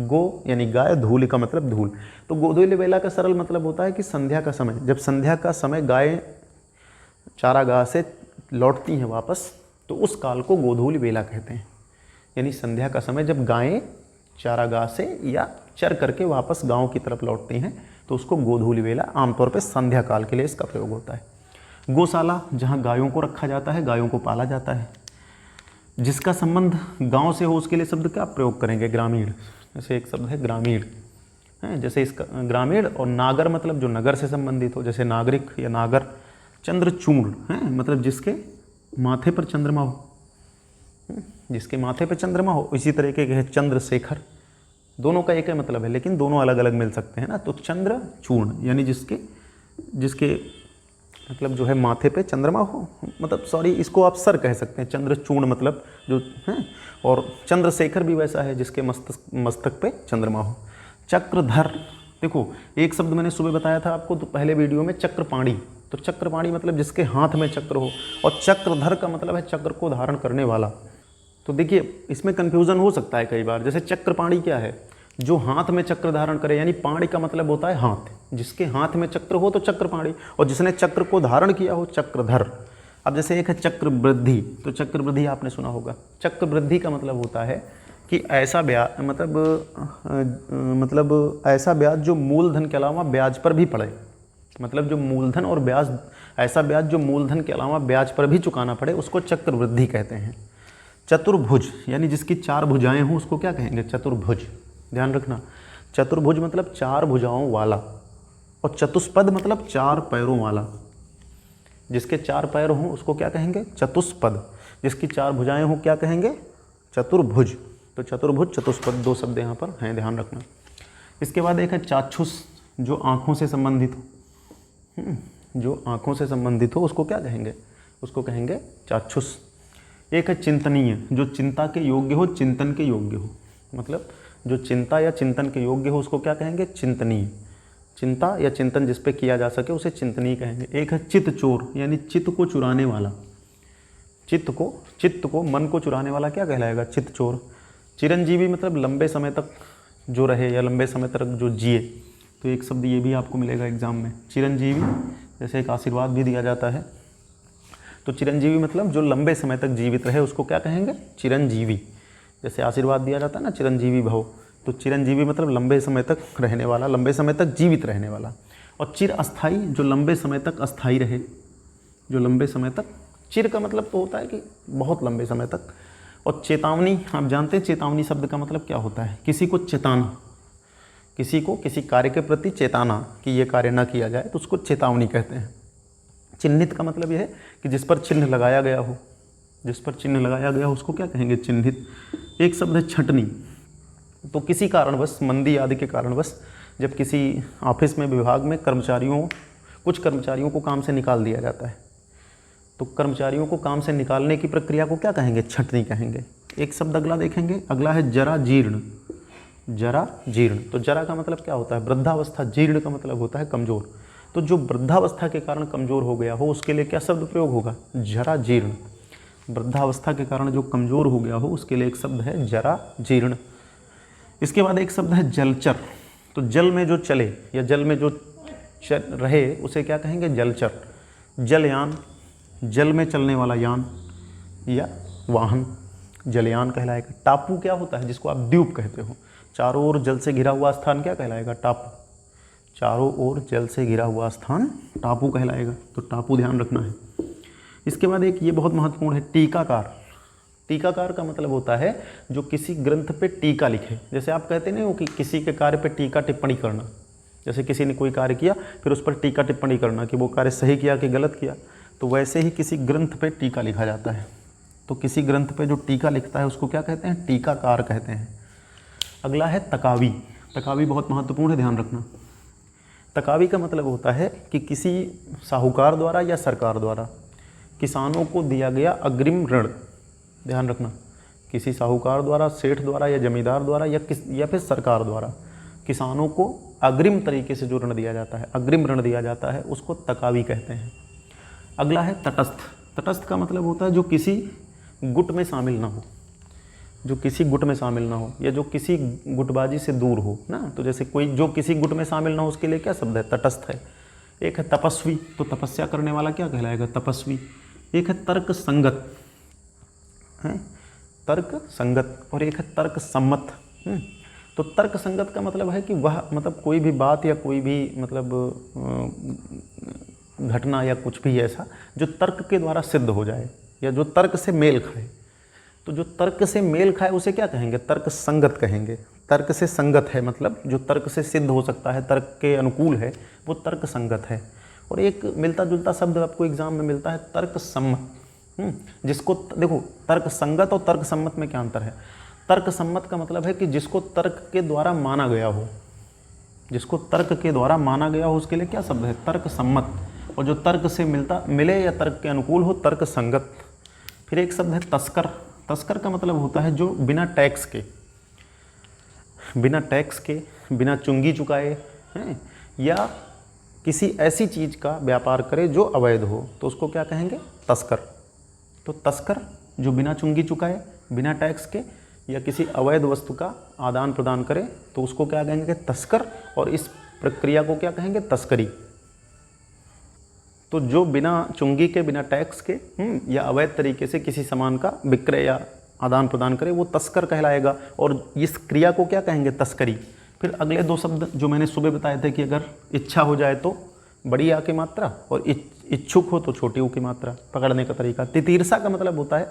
गो यानी गाय, धूलि का मतलब धूल। तो गोधूलि वेला का सरल मतलब होता है कि संध्या का समय, जब संध्या का समय गायें चारागाह से लौटती हैं वापस, तो उस काल को गोधूलि वेला कहते हैं। यानी संध्या का समय जब गायें चारागाह से या चर करके वापस गांव की तरफ लौटती हैं, तो उसको गोधूलि वेला, आमतौर पे संध्या काल के लिए इसका प्रयोग होता है। गौशाला, जहाँ गायों को रखा जाता है, गायों को पाला जाता है। जिसका संबंध गांव से हो उसके लिए शब्द क्या प्रयोग करेंगे? ग्रामीण। जैसे एक शब्द है ग्रामीण, है जैसे इसका ग्रामीण। और नागर मतलब जो नगर से संबंधित हो, जैसे नागरिक या नागर। चंद्रचूर्ण है मतलब जिसके माथे पर चंद्रमा हो, जिसके माथे पर चंद्रमा हो। इसी तरीके के है चंद्रशेखर। दोनों का एक ही मतलब है, लेकिन दोनों अलग अलग मिल सकते हैं ना। तो चंद्रचूर्ण यानी जिसके मतलब जो है माथे पे चंद्रमा हो, मतलब सॉरी इसको आप सर कह सकते हैं। चंद्रचूर्ण मतलब जो है। और चंद्रशेखर भी वैसा है जिसके मस्तक पे चंद्रमा हो। चक्रधर, देखो एक शब्द मैंने सुबह बताया था आपको तो पहले वीडियो में, चक्रपाणी। तो चक्रपाणी मतलब जिसके हाथ में चक्र हो, और चक्रधर का मतलब है चक्र को धारण करने वाला। तो देखिए इसमें कन्फ्यूज़न हो सकता है कई बार। जैसे चक्रपाणी क्या है? जो हाथ में चक्र धारण करे, यानी पाणी का मतलब होता है हाथ। जिसके हाथ में चक्र हो तो चक्रपाणी, और जिसने चक्र को धारण किया हो चक्रधर। अब जैसे एक है चक्रवृद्धि, तो चक्रवृद्धि आपने सुना होगा। चक्रवृद्धि का मतलब होता है कि ऐसा ब्याज, मतलब ऐसा ब्याज जो मूलधन के अलावा ब्याज पर भी पड़े। मतलब जो मूलधन और ब्याज, ऐसा ब्याज जो मूलधन के अलावा ब्याज पर भी चुकाना पड़े, उसको चक्रवृद्धि कहते हैं। चतुर्भुज यानी जिसकी 4 भुजाएं हों उसको क्या कहेंगे? चतुर्भुज। ध्यान रखना, चतुर्भुज मतलब 4 भुजाओं वाला, और चतुष्पद मतलब 4 पैरों वाला। जिसके 4 पैर हों उसको क्या कहेंगे? चतुष्पद। जिसकी 4 भुजाएं हों क्या कहेंगे? चतुर्भुज। तो चतुर्भुज, चतुष्पद 2 शब्द यहाँ पर हैं, ध्यान रखना। इसके बाद एक है चाक्षुष, जो आँखों से संबंधित हो। जो आँखों से संबंधित हो उसको क्या कहेंगे? उसको कहेंगे चाक्षुष। एक है चिंतनीय, जो चिंता के योग्य हो, चिंतन के योग्य हो। मतलब जो चिंता या चिंतन के योग्य हो उसको क्या कहेंगे? चिंतनीय। चिंता या चिंतन जिस पे किया जा सके उसे चिंतनीय कहेंगे। एक है चित्त चोर, यानी चित्त को चुराने वाला। चित्त को मन को चुराने वाला क्या कहलाएगा? चित्त चोर। चिरंजीवी मतलब लंबे समय तक जो रहे या लंबे समय तक जो जिए। तो एक शब्द ये भी आपको मिलेगा एग्जाम में, चिरंजीवी। जैसे एक आशीर्वाद भी दिया जाता है, तो चिरंजीवी मतलब जो लंबे समय तक जीवित रहे उसको क्या कहेंगे? चिरंजीवी। जैसे आशीर्वाद दिया जाता है ना, चिरंजीवी भव। तो चिरंजीवी मतलब लंबे समय तक रहने वाला, लंबे समय तक जीवित रहने वाला। और चिर अस्थाई, जो लंबे समय तक अस्थाई रहे, जो लंबे समय तक। चिर का मतलब तो होता है कि बहुत लंबे समय तक। और चेतावनी, आप जानते हैं चेतावनी शब्द का मतलब क्या होता है? किसी को चेताना, किसी को किसी कार्य के प्रति चेताना कि ये कार्य ना किया जाए, तो उसको चेतावनी कहते हैं। चिन्हित का मतलब यह है कि जिस पर चिन्ह लगाया गया हो, जिस पर चिन्ह लगाया गया हो उसको क्या कहेंगे? चिन्हित। एक शब्द है छंटनी। तो किसी कारणवश, मंदी आदि के कारणवश, जब किसी ऑफिस में, विभाग में कुछ कर्मचारियों को काम से निकाल दिया जाता है, तो कर्मचारियों को काम से निकालने की प्रक्रिया को क्या कहेंगे? छंटनी कहेंगे। एक शब्द अगला देखेंगे, अगला है जरा जीर्ण। जरा जीर्ण, तो जरा का मतलब क्या होता है? वृद्धावस्था। जीर्ण का मतलब होता है कमज़ोर। तो जो वृद्धावस्था के कारण कमज़ोर हो गया हो उसके लिए क्या शब्द प्रयोग होगा? जरा जीर्ण। वृद्धावस्था के कारण जो कमज़ोर हो गया हो उसके लिए एक शब्द है जरा जीर्ण। इसके बाद एक शब्द है जलचर। तो जल में जो चले या जल में जो रहे उसे क्या कहेंगे? जलचर। जलयान, जल में चलने वाला यान या वाहन, जलयान कहलाएगा। टापू क्या होता है? जिसको आप द्वीप कहते हो। चारों ओर जल से घिरा हुआ स्थान क्या कहलाएगा? टापू। चारों ओर जल से घिरा हुआ स्थान टापू कहलाएगा। तो टापू ध्यान रखना है। इसके बाद एक ये बहुत महत्वपूर्ण है, टीकाकार। टीकाकार का मतलब होता है जो किसी ग्रंथ पे टीका लिखे। जैसे आप कहते नहीं हो कि किसी के कार्य पे टीका टिप्पणी करना। जैसे किसी ने कोई कार्य किया फिर उस पर टीका टिप्पणी करना कि वो कार्य सही किया कि गलत किया, तो वैसे ही किसी ग्रंथ पे टीका लिखा जाता है। तो किसी ग्रंथ पे जो टीका लिखता है उसको क्या कहते हैं? टीकाकार कहते हैं। अगला है तकावी। तकावी बहुत महत्वपूर्ण है, ध्यान रखना। तकावी का मतलब होता है कि किसी साहूकार द्वारा या सरकार द्वारा किसानों को दिया गया अग्रिम ऋण। ध्यान रखना, किसी साहूकार द्वारा, सेठ द्वारा या जमींदार द्वारा या फिर सरकार द्वारा किसानों को अग्रिम तरीके से जो ऋण दिया जाता है, अग्रिम ऋण दिया जाता है, उसको तकावी कहते हैं। अगला है तटस्थ। तटस्थ का मतलब होता है जो किसी गुट में शामिल ना हो। जो किसी गुट में शामिल ना हो या जो किसी गुटबाजी से दूर हो ना। तो जैसे कोई जो किसी गुट में शामिल ना हो उसके लिए क्या शब्द है? तटस्थ है। एक है तपस्वी, तो तपस्या करने वाला क्या कहलाएगा? तपस्वी। एक है तर्क संगत है, तर्क संगत, और एक है तर्क सम्मत। तो तर्क संगत का मतलब है कि वह मतलब कोई भी बात या कोई भी मतलब घटना या कुछ भी ऐसा जो तर्क के द्वारा सिद्ध हो जाए या जो तर्क से मेल खाए। तो जो तर्क से मेल खाए उसे क्या कहेंगे? तर्क संगत कहेंगे। तर्क से संगत है मतलब जो तर्क से सिद्ध हो सकता है, तर्क के अनुकूल है, वो तर्क संगत है। और एक मिलता जुलता शब्द आपको एग्जाम में मिलता है, तर्क सम्मत। जिसको देखो, तर्क संगत और तर्क सम्मत में क्या अंतर है? तर्क सम्मत का मतलब है कि जिसको तर्क के द्वारा माना गया हो, जिसको तर्क के द्वारा माना गया हो उसके लिए क्या शब्द है? तर्क सम्मत। और जो तर्क से मिले या तर्क के अनुकूल हो, तर्क संगत। फिर एक शब्द है तस्कर। तस्कर का मतलब होता है जो बिना टैक्स के, बिना चुंगी चुकाए हैं या किसी ऐसी चीज़ का व्यापार करे जो अवैध हो, तो उसको क्या कहेंगे? तस्कर। तो तस्कर जो बिना चुंगी चुकाए, बिना टैक्स के या किसी अवैध वस्तु का आदान प्रदान करे, तो उसको क्या कहेंगे? तस्कर। और इस प्रक्रिया को क्या कहेंगे? तस्करी। तो जो बिना चुंगी के, बिना टैक्स के या अवैध तरीके से किसी सामान का विक्रय या आदान प्रदान करे, वो तस्कर कहलाएगा। और इस क्रिया को क्या कहेंगे? तस्करी। फिर अगले दो शब्द जो मैंने सुबह बताए थे कि अगर इच्छा हो जाए तो बड़ी आ की मात्रा और इच्छुक हो तो छोटी ऊ की मात्रा, पकड़ने का तरीका। तितीर्षा का मतलब होता है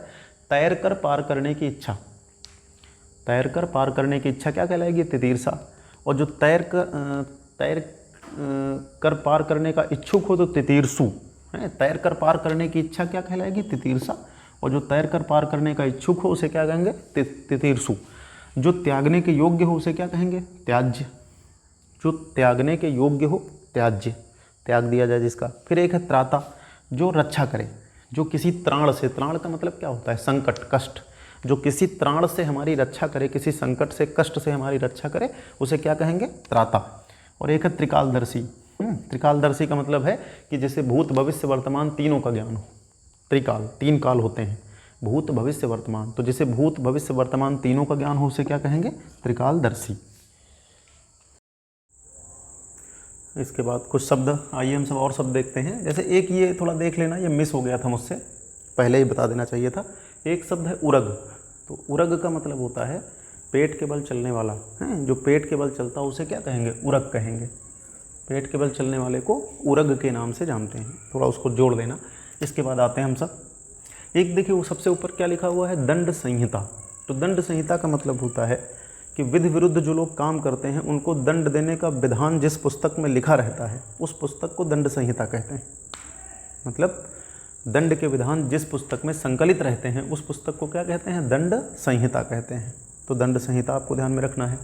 तैर कर पार करने की इच्छा। तैर कर पार करने की इच्छा क्या कहलाएगी? तितीर्षा। और जो तैर कर पार करने का इच्छुक हो तो तितीर्षु है। तैर कर पार करने की इच्छा क्या कहलाएगी? तितीर्षा। और जो तैर कर पार करने का इच्छुक हो उसे क्या कहेंगे? तितीर्षु। जो त्यागने के योग्य हो उसे क्या कहेंगे? त्याज्य। जो त्यागने के योग्य हो, त्याज्य, त्याग दिया जाए जिसका। फिर एक है त्राता, जो रक्षा करे, जो किसी त्राण से, त्राण का मतलब क्या होता है? संकट, कष्ट। जो किसी त्राण से हमारी रक्षा करे, किसी संकट से, कष्ट से हमारी रक्षा करे, उसे क्या कहेंगे? त्राता। और एक है त्रिकालदर्शी। त्रिकालदर्शी का मतलब है कि जैसे भूत भविष्य वर्तमान तीनों का ज्ञान हो। त्रिकाल, 3 काल होते हैं, भूत भविष्य वर्तमान। तो जैसे भूत भविष्य वर्तमान तीनों का ज्ञान हो उसे क्या कहेंगे? त्रिकालदर्शी। इसके बाद कुछ शब्द, आइए हम सब और शब्द देखते हैं। जैसे एक ये थोड़ा देख लेना, ये मिस हो गया था मुझसे, पहले ही बता देना चाहिए था। एक शब्द है उरग। तो उरग का मतलब होता है पेट के बल चलने वाला है। जो पेट के बल चलता है उसे क्या कहेंगे? उरग कहेंगे। पेट के बल चलने वाले को उरग के नाम से जानते हैं, थोड़ा उसको जोड़ देना। इसके बाद आते हैं हम सब, एक देखिए वो सबसे ऊपर क्या लिखा हुआ है? दंड संहिता। तो दंड संहिता का मतलब होता है कि विधि विरुद्ध जो लोग काम करते हैं उनको दंड देने का विधान जिस पुस्तक में लिखा रहता है उस पुस्तक को दंड संहिता कहते हैं। मतलब दंड के विधान जिस पुस्तक में संकलित रहते हैं उस पुस्तक को क्या कहते हैं? दंड संहिता कहते हैं। तो दंड संहिता आपको ध्यान में रखना है।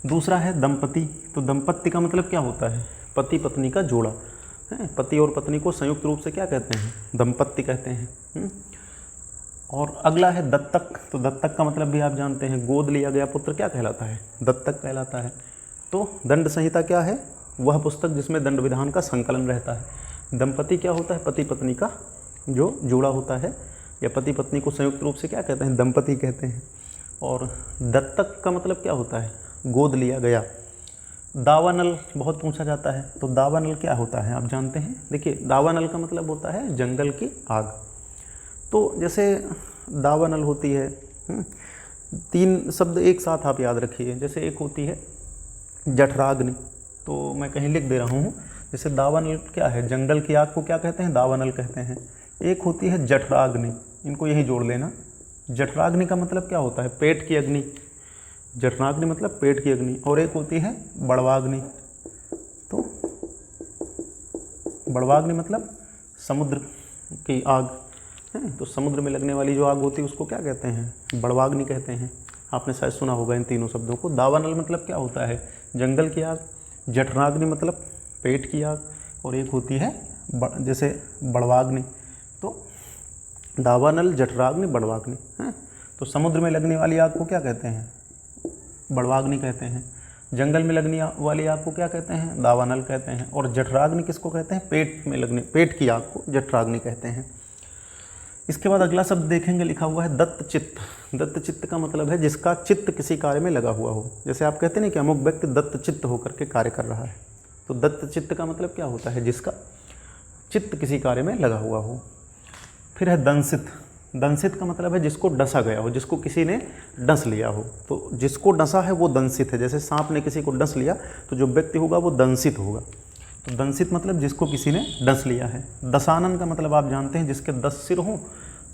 दूसरा है दंपति। तो दंपति का मतलब क्या होता है? पति पत्नी का जोड़ा है। पति और पत्नी को संयुक्त रूप से क्या कहते हैं? दंपति कहते हैं। और अगला है दत्तक। तो दत्तक का मतलब भी आप जानते हैं, गोद लिया गया पुत्र क्या कहलाता है? दत्तक कहलाता है। तो दंड संहिता क्या है? वह पुस्तक जिसमें दंड विधान का संकलन रहता है। दंपति क्या होता है? पति पत्नी का जो जोड़ा होता है, या पति पत्नी को संयुक्त रूप से क्या कहते हैं? दंपति कहते हैं। और दत्तक का मतलब क्या होता है? गोद लिया गया। दावानल बहुत पूछा जाता है, तो दावानल क्या होता है आप जानते हैं? देखिए दावानल का मतलब होता है जंगल की आग। तो जैसे दावानल होती है, 3 शब्द एक साथ आप याद रखिए। जैसे एक होती है जठराग्नि, तो मैं कहीं लिख दे रहा हूँ। जैसे दावानल क्या है? जंगल की आग को क्या कहते हैं? दावानल कहते हैं। एक होती है जठराग्नि, इनको यही जोड़ लेना। जठराग्नि का मतलब क्या होता है? पेट की अग्नि। जठराग्नि मतलब पेट की अग्नि। और एक होती है बड़वाग्नि। तो बड़वाग्नि मतलब समुद्र की आग है। तो समुद्र में लगने वाली जो आग होती है उसको क्या कहते हैं? बड़वाग्नि कहते हैं। आपने शायद सुना होगा इन तीनों शब्दों को। दावानल मतलब क्या होता है? जंगल की आग। जठराग्नि मतलब पेट की आग। और एक होती है जैसे बड़वाग्नि। तो दावानल, जठराग्नि, बड़वाग्नि है। तो समुद्र में लगने वाली आग को क्या कहते हैं? बड़वाग्नि कहते हैं। जंगल में लगने वाली आग को क्या कहते हैं? दावानल कहते हैं। और जठराग्नि किसको कहते हैं? पेट की आग को जठराग्नि कहते हैं। इसके बाद अगला शब्द देखेंगे, लिखा हुआ है दत्त चित्त। दत्त चित्त का मतलब है जिसका चित्त किसी कार्य में लगा हुआ हो। जैसे आप कहते हैं ना कि अमुक व्यक्ति दत्त चित्त होकर के कार्य कर रहा है, तो दत्त चित्त का मतलब क्या होता है? जिसका चित्त किसी कार्य में लगा हुआ हो। फिर है दंसित। दंसित का मतलब है जिसको डसा गया हो, जिसको किसी ने डस लिया हो। तो जिसको डसा है वो दंसित है। जैसे सांप ने किसी को डस लिया तो जो व्यक्ति होगा वो दंसित होगा। तो दंसित मतलब जिसको किसी ने डस लिया है। दशानन का मतलब आप जानते हैं जिसके 10 सिर हों,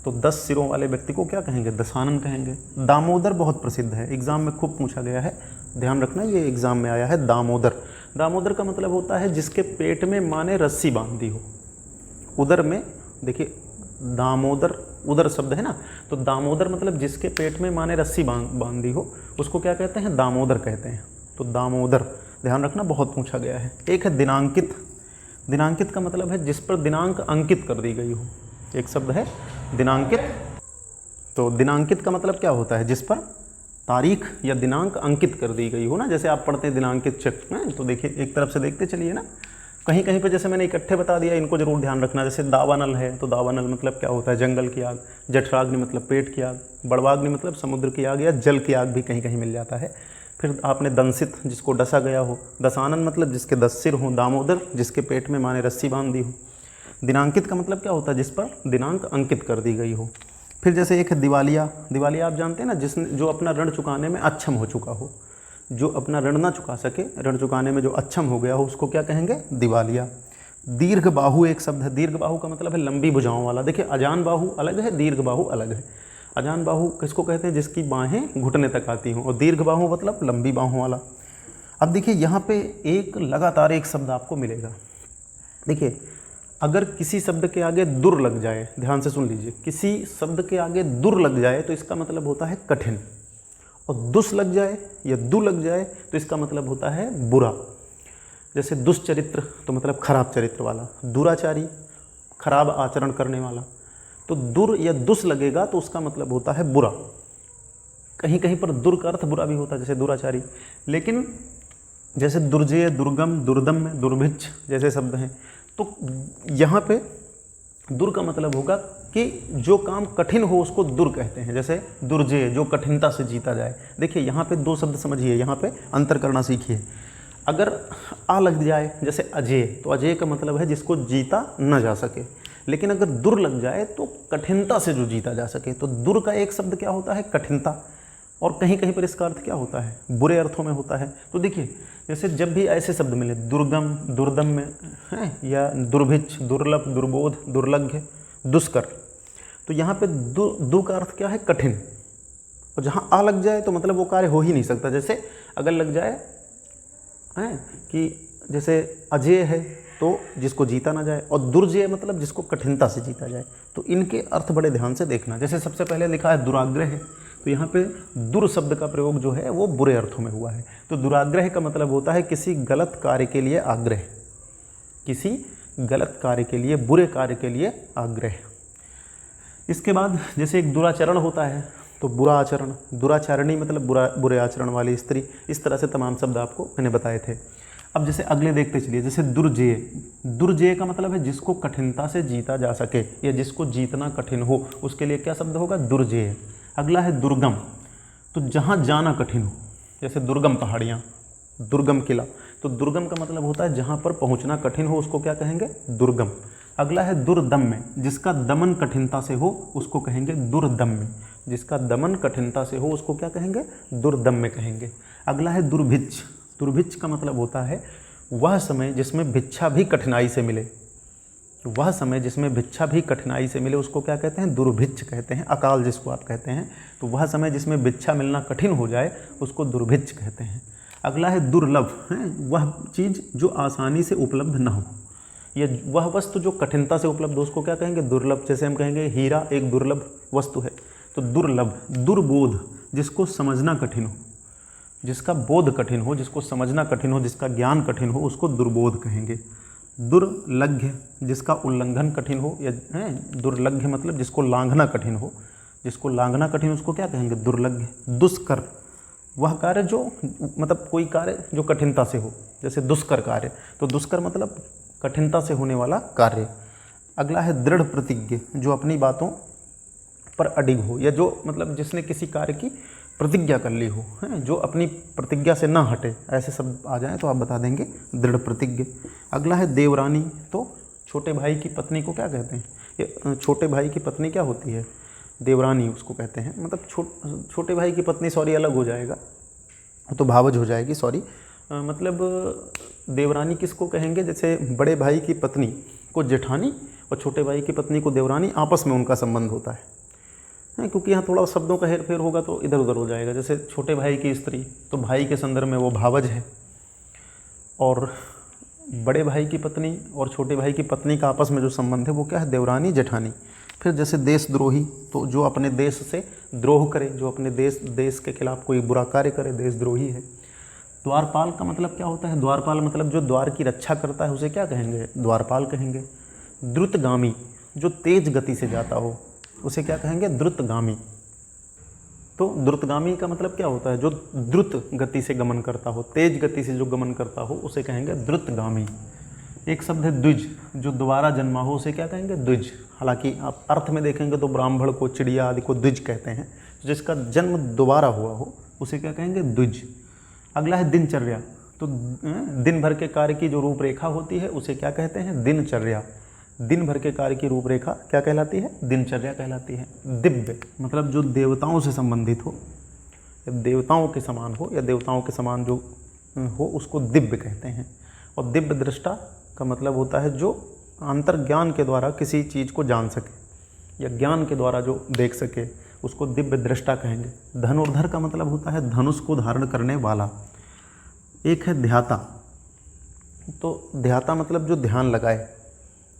तो 10 सिरों वाले व्यक्ति को क्या कहेंगे? दशानन कहेंगे। दामोदर बहुत प्रसिद्ध है, एग्जाम में खूब पूछा गया है, ध्यान रखना ये एग्जाम में आया है। दामोदर, दामोदर का मतलब होता है जिसके पेट में माँ ने रस्सी बांधी हो। उदर में देखिए दामोदर, उदर शब्द है ना, तो दामोदर मतलब जिसके पेट में माँ ने रस्सी बांधी हो, उसको क्या कहते हैं? दामोदर कहते हैं। तो दामोदर ध्यान रखना, बहुत पूछा गया है। एक है दिनांकित। दिनांकित का मतलब है जिस पर दिनांक अंकित कर दी गई हो। एक शब्द है दिनांकित। तो दिनांकित का मतलब क्या होता है? जिस पर तारीख या दिनांक अंकित कर दी गई हो ना। जैसे आप पढ़ते हैं दिनांकित चेक में, तो देखिए एक तरफ से देखते चलिए ना, कहीं कहीं पर जैसे मैंने इकट्ठे बता दिया, इनको जरूर ध्यान रखना। जैसे दावानल है, तो दावानल मतलब क्या होता है? जंगल की आग। जठराग्नि मतलब पेट की आग। बड़वाग्नि मतलब समुद्र की आग या जल की आग भी कहीं कहीं मिल जाता है। फिर आपने दंसित, जिसको डसा गया हो। दशानन मतलब जिसके 10 सिर हों। दामोदर जिसके पेट में माँ ने रस्सी बांध दी हो। दिनांकित का मतलब क्या होता है? जिस पर दिनांक अंकित कर दी गई हो। फिर जैसे एक है दिवालिया। दिवालिया आप जानते हैं ना, जिसने जो अपना ऋण चुकाने में अक्षम हो चुका हो, जो अपना ऋण ना चुका सके, ऋण चुकाने में जो अक्षम हो गया हो, उसको क्या कहेंगे? दिवालिया। दीर्घ बाहु एक शब्द है। दीर्घ बाहु का मतलब है लंबी भुजाओं वाला। देखिए अजान बाहु अलग है, दीर्घ बाहु अलग है। अजान बाहु किसको कहते हैं? जिसकी बाहें घुटने तक आती हों। और दीर्घ बाहु मतलब लंबी बाहों वाला। अब देखिए यहाँ पे एक लगातार एक शब्द आपको मिलेगा। देखिए अगर किसी शब्द के आगे दुर लग जाए, ध्यान से सुन लीजिए, किसी शब्द के आगे दुर लग जाए तो इसका मतलब होता है कठिन, और दुस लग जाए या दु लग जाए तो इसका मतलब होता है बुरा। जैसे दुष्चरित्र तो मतलब खराब चरित्र वाला, दुराचारी खराब आचरण करने वाला। तो दुर या दुस लगेगा तो उसका मतलब होता है बुरा। कहीं कहीं पर दुर का अर्थ बुरा भी होता है, जैसे दुराचारी। लेकिन जैसे दुर्जेय, दुर्गम, दुर्दम, दुर्भिक्ष जैसे शब्द हैं, तो यहाँ पे दुर का मतलब होगा कि जो काम कठिन हो उसको दुर कहते हैं। जैसे दुर्जेय, जो कठिनता से जीता जाए। देखिए यहाँ पे 2 शब्द समझिए, यहाँ पे अंतर करना सीखिए। अगर आ लग जाए जैसे अजेय, तो अजेय का मतलब है जिसको जीता न जा सके। लेकिन अगर दुर लग जाए तो कठिनता से जो जीता जा सके। तो दुर का एक शब्द क्या होता है? कठिनता। और कहीं कहीं पर इसका अर्थ क्या होता है? बुरे अर्थों में होता है। तो देखिए जैसे जब भी ऐसे शब्द मिले दुर्गम, दुर्दम में हैं, या दुर्भिक्ष, दुर्लभ, दुर्बोध, दुर्लभ्य, दुष्कर, तो यहाँ पे दु का अर्थ क्या है? कठिन। और जहाँ आ लग जाए तो मतलब वो कार्य हो ही नहीं सकता। जैसे अगर लग जाए हैं कि जैसे अजेय है तो जिसको जीता ना जाए, और दुर्जेय मतलब जिसको कठिनता से जीता जाए। तो इनके अर्थ बड़े ध्यान से देखना। जैसे सबसे पहले लिखा है दुराग्रह है, तो यहाँ पे दुर शब्द का प्रयोग जो है वो बुरे अर्थों में हुआ है। तो दुराग्रह का मतलब होता है किसी गलत कार्य के लिए आग्रह, किसी गलत कार्य के लिए, बुरे कार्य के लिए आग्रह। इसके बाद जैसे एक दुराचरण होता है, तो बुरा आचरण। दुराचारणी मतलब बुरे आचरण वाली स्त्री। इस तरह से तमाम शब्द आपको मैंने बताए थे। अब जैसे अगले देखते चलिए, जैसे दुर्जेय। दुर्जेय का मतलब है जिसको कठिनता से जीता जा सके या जिसको जीतना कठिन हो, उसके लिए क्या शब्द होगा? दुर्जेय। अगला है दुर्गम, तो जहाँ जाना कठिन हो, जैसे दुर्गम पहाड़ियाँ, दुर्गम किला। तो दुर्गम का मतलब होता है जहाँ पर पहुँचना कठिन हो, उसको क्या कहेंगे? दुर्गम। अगला है दुर्दम्य, जिसका दमन कठिनता से हो उसको कहेंगे दुर्दम्य। जिसका दमन कठिनता से हो उसको क्या कहेंगे? दुर्दम्य कहेंगे। अगला है दुर्भिक्ष। दुर्भिक्ष का मतलब होता है वह समय जिसमें भिक्षा भी कठिनाई से मिले। वह समय जिसमें भिक्षा भी कठिनाई से मिले उसको क्या कहते हैं? दुर्भिक्ष कहते हैं। अकाल जिसको आप कहते हैं, तो वह समय जिसमें भिक्षा मिलना कठिन हो जाए उसको दुर्भिक्ष कहते हैं। अगला है दुर्लभ, है वह चीज़ जो आसानी से उपलब्ध ना हो, या वह वस्तु जो कठिनता से उपलब्ध हो उसको क्या कहेंगे? दुर्लभ। जैसे हम कहेंगे हीरा एक दुर्लभ वस्तु है, तो दुर्लभ। दुर्बोध, जिसको समझना कठिन हो, जिसका बोध कठिन हो, जिसको समझना कठिन हो, जिसका ज्ञान कठिन हो, उसको दुर्बोध कहेंगे। दुर्लघ्य, जिसका उल्लंघन कठिन हो, या दुर्लघ्य मतलब जिसको लांघना कठिन हो, जिसको लांघना कठिन उसको क्या कहेंगे? दुर्लघ्य। दुष्कर, वह कार्य जो मतलब कोई कार्य जो कठिनता से हो, जैसे दुष्कर कार्य। तो दुष्कर मतलब कठिनता से होने वाला कार्य। अगला है दृढ़ प्रतिज्ञ, जो अपनी बातों पर अडिग हो, या जो मतलब जिसने किसी कार्य की प्रतिज्ञा कर ली हो, है जो अपनी प्रतिज्ञा से ना हटे, ऐसे शब्द आ जाएं तो आप बता देंगे दृढ़ प्रतिज्ञ। अगला है देवरानी, तो छोटे भाई की पत्नी को क्या कहते हैं? ये छोटे भाई की पत्नी क्या होती है? देवरानी उसको कहते हैं। मतलब छोटे भाई की पत्नी, सॉरी अलग हो जाएगा तो भावज हो जाएगी, सॉरी। मतलब देवरानी किसको कहेंगे? जैसे बड़े भाई की पत्नी को जेठानी और छोटे भाई की पत्नी को देवरानी, आपस में उनका संबंध होता है, क्योंकि यहाँ थोड़ा शब्दों का हेर फेर होगा तो इधर उधर हो जाएगा। जैसे छोटे भाई की स्त्री तो भाई के संदर्भ में वो भावज है, और बड़े भाई की पत्नी और छोटे भाई की पत्नी का आपस में जो संबंध है वो क्या है? देवरानी जेठानी। फिर जैसे देशद्रोही, तो जो अपने देश से द्रोह करे, जो अपने देश के खिलाफ कोई बुरा कार्य करे, देशद्रोही है। द्वारपाल का मतलब क्या होता है? द्वारपाल मतलब जो द्वार की रक्षा करता है उसे क्या कहेंगे? द्वारपाल कहेंगे। द्रुतगामी, जो तेज गति से जाता हो उसे क्या कहेंगे? द्रुतगामी। तो द्रुतगामी का मतलब क्या होता है? जो द्रुत गति से गमन करता हो, तेज गति से जो गमन करता हो उसे कहेंगे द्रुतगामी। एक शब्द है द्विज, जो दोबारा जन्मा हो उसे क्या कहेंगे? द्विज। हालांकि आप अर्थ में देखेंगे तो ब्राह्मण को, चिड़िया आदि को द्विज कहते हैं। जिसका जन्म दोबारा हुआ हो उसे क्या कहेंगे? द्विज। अगला है दिनचर्या, तो दिन भर के कार्य की जो रूपरेखा होती है उसे क्या कहते हैं? दिनचर्या। दिन भर के कार्य की रूपरेखा क्या कहलाती है? दिनचर्या कहलाती है। दिव्य मतलब जो देवताओं से संबंधित हो, या देवताओं के समान हो, या देवताओं के समान जो हो उसको दिव्य कहते हैं। और दिव्य दृष्टा का मतलब होता है जो अंतर्ज्ञान के द्वारा किसी चीज़ को जान सके, या ज्ञान के द्वारा जो देख सके उसको दिव्य दृष्टा कहेंगे। धनुर्धर का मतलब होता है धनुष को धारण करने वाला। एक है ध्याता, तो ध्याता मतलब जो ध्यान लगाए,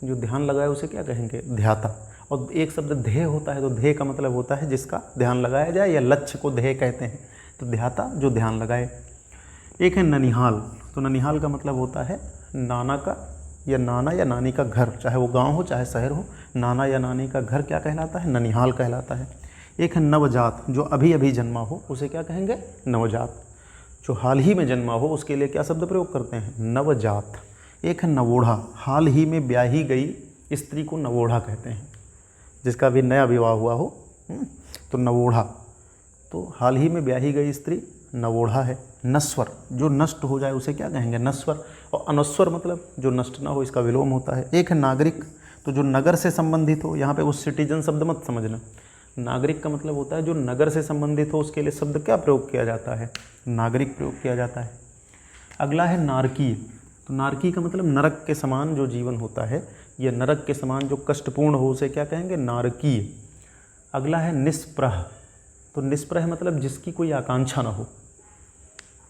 जो ध्यान लगाए उसे क्या कहेंगे? ध्याता। और एक शब्द ध्येय होता है, तो ध्येय का मतलब होता है जिसका ध्यान लगाया जाए, या लक्ष्य को ध्येय कहते हैं। तो ध्याता जो ध्यान लगाए। एक है ननिहाल, तो ननिहाल का मतलब होता है नाना का, या नाना या नानी का घर, चाहे वो गांव हो चाहे शहर हो, नाना या नानी का घर क्या कहलाता है? ननिहाल कहलाता है। एक है नवजात, जो अभी अभी जन्मा हो उसे क्या कहेंगे? नवजात। जो हाल ही में जन्मा हो उसके लिए क्या शब्द प्रयोग करते हैं? नवजात। एक है नवोढ़ा, हाल ही में ब्याही गई स्त्री को नवोढ़ा कहते हैं, जिसका भी नया विवाह हुआ हो तो नवोढ़ा। तो हाल ही में ब्याही गई स्त्री नवोढ़ा है। नश्वर, जो नष्ट हो जाए उसे क्या कहेंगे? नश्वर। और अनश्वर मतलब जो नष्ट ना हो, इसका विलोम होता है। एक है नागरिक, तो जो नगर से संबंधित हो, यहाँ पे उस सिटीजन शब्द मत समझना। नागरिक का मतलब होता है जो नगर से संबंधित हो, उसके लिए शब्द क्या प्रयोग किया जाता है? नागरिक प्रयोग किया जाता है। अगला है नारकीय, तो नारकी का मतलब नरक के समान जो जीवन होता है, या नरक के समान जो कष्टपूर्ण हो उसे क्या कहेंगे? नारकीय। अगला है निष्प्रह, तो निष्प्रह मतलब जिसकी कोई आकांक्षा ना हो,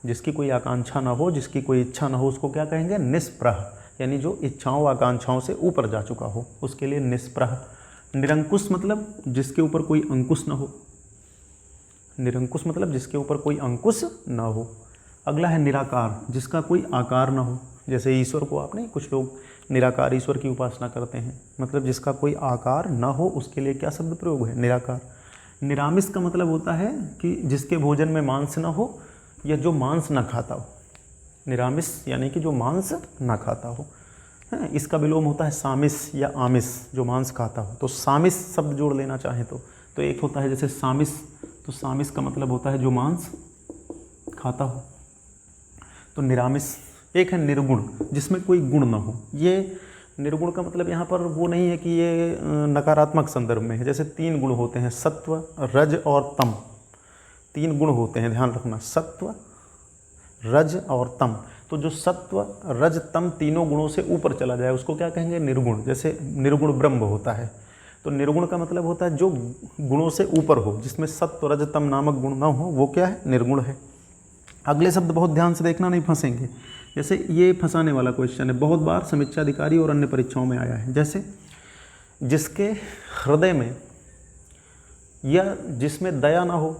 जिसकी कोई आकांक्षा ना हो, जिसकी कोई इच्छा ना हो, उसको क्या कहेंगे? निष्प्रह। यानी जो इच्छाओं आकांक्षाओं से ऊपर जा चुका हो उसके लिए निष्प्रह। निरंकुश मतलब जिसके ऊपर कोई अंकुश ना हो, निरंकुश मतलब जिसके ऊपर कोई अंकुश ना हो। अगला है निराकार, जिसका कोई आकार ना हो। जैसे ईश्वर को आपने, कुछ लोग निराकार ईश्वर की उपासना करते हैं, मतलब जिसका कोई आकार ना हो उसके लिए क्या शब्द प्रयोग है? निराकार। निरामिष का मतलब होता है कि जिसके भोजन में मांस ना हो, या जो मांस ना खाता हो। निरामिष यानी कि जो मांस ना खाता हो, है। इसका विलोम होता है सामिष या आमिष, जो मांस खाता हो। तो सामिष शब्द जोड़ लेना चाहें तो एक होता है जैसे सामिष, तो सामिष का मतलब होता है जो मांस खाता हो। तो निरामिष। एक है निर्गुण, जिसमें कोई गुण ना हो। ये निर्गुण का मतलब यहाँ पर वो नहीं है कि ये नकारात्मक संदर्भ में है। जैसे 3 गुण होते हैं, सत्व, रज और तम। 3 गुण होते हैं, ध्यान रखना, सत्व, रज और तम। तो जो सत्व, रज, तम तीनों गुणों से ऊपर चला जाए उसको क्या कहेंगे? निर्गुण। जैसे निर्गुण ब्रह्म होता है, तो निर्गुण का मतलब होता है जो गुणों से ऊपर हो, जिसमें सत्व, रज, तम नामक गुण ना हो, वो क्या है? निर्गुण है। अगले शब्द बहुत ध्यान से देखना, नहीं फंसेंगे। जैसे ये फंसाने वाला क्वेश्चन है, बहुत बार समीक्षा अधिकारी और अन्य परीक्षाओं में आया है। जैसे जिसके हृदय में या जिसमें दया ना हो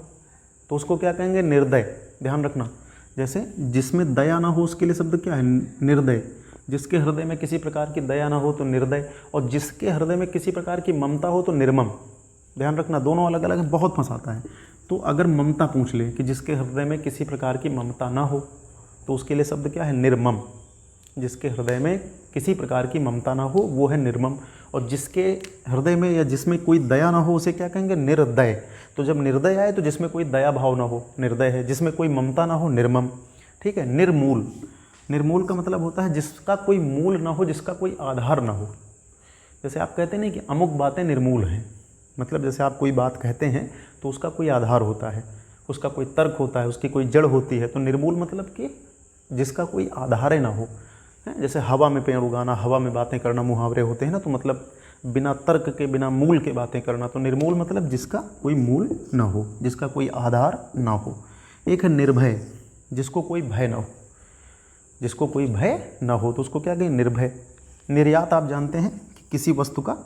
तो उसको क्या कहेंगे? निर्दय। ध्यान रखना, जैसे जिसमें दया ना हो उसके लिए शब्द क्या है? निर्दय। जिसके हृदय में किसी प्रकार की दया ना हो तो निर्दय, और जिसके हृदय में किसी प्रकार की ममता हो तो निर्मम। ध्यान रखना, दोनों अलग अलग है, बहुत फंसाता है। तो अगर ममता पूछ ले कि जिसके हृदय में किसी प्रकार की ममता ना हो तो उसके लिए शब्द क्या है? निर्मम। जिसके हृदय में किसी प्रकार की ममता ना हो वो है निर्मम। और जिसके हृदय में या जिसमें कोई दया ना हो उसे क्या कहेंगे, निर्दय। तो जब निर्दय आए तो जिसमें कोई दया भाव ना हो निर्दय है, जिसमें कोई ममता ना हो निर्मम। ठीक है। निर्मूल, निर्मूल का मतलब होता है जिसका कोई मूल ना हो, जिसका कोई आधार ना हो। जैसे आप कहते नहीं कि अमुक बातें निर्मूल हैं, मतलब जैसे आप कोई बात कहते हैं तो उसका कोई आधार होता है, उसका कोई तर्क होता है, उसकी कोई जड़ होती है। तो निर्मूल मतलब कि जिसका कोई आधार ना हो। जैसे हवा में पेड़ उगाना, हवा में बातें करना मुहावरे होते हैं ना, तो मतलब बिना तर्क के बिना मूल के बातें करना। तो निर्मूल मतलब जिसका कोई मूल ना हो, जिसका कोई आधार ना हो। एक है निर्भय, जिसको कोई भय ना हो, जिसको कोई भय ना हो तो उसको क्या कहें, निर्भय। निर्यात आप जानते हैं कि किसी वस्तु का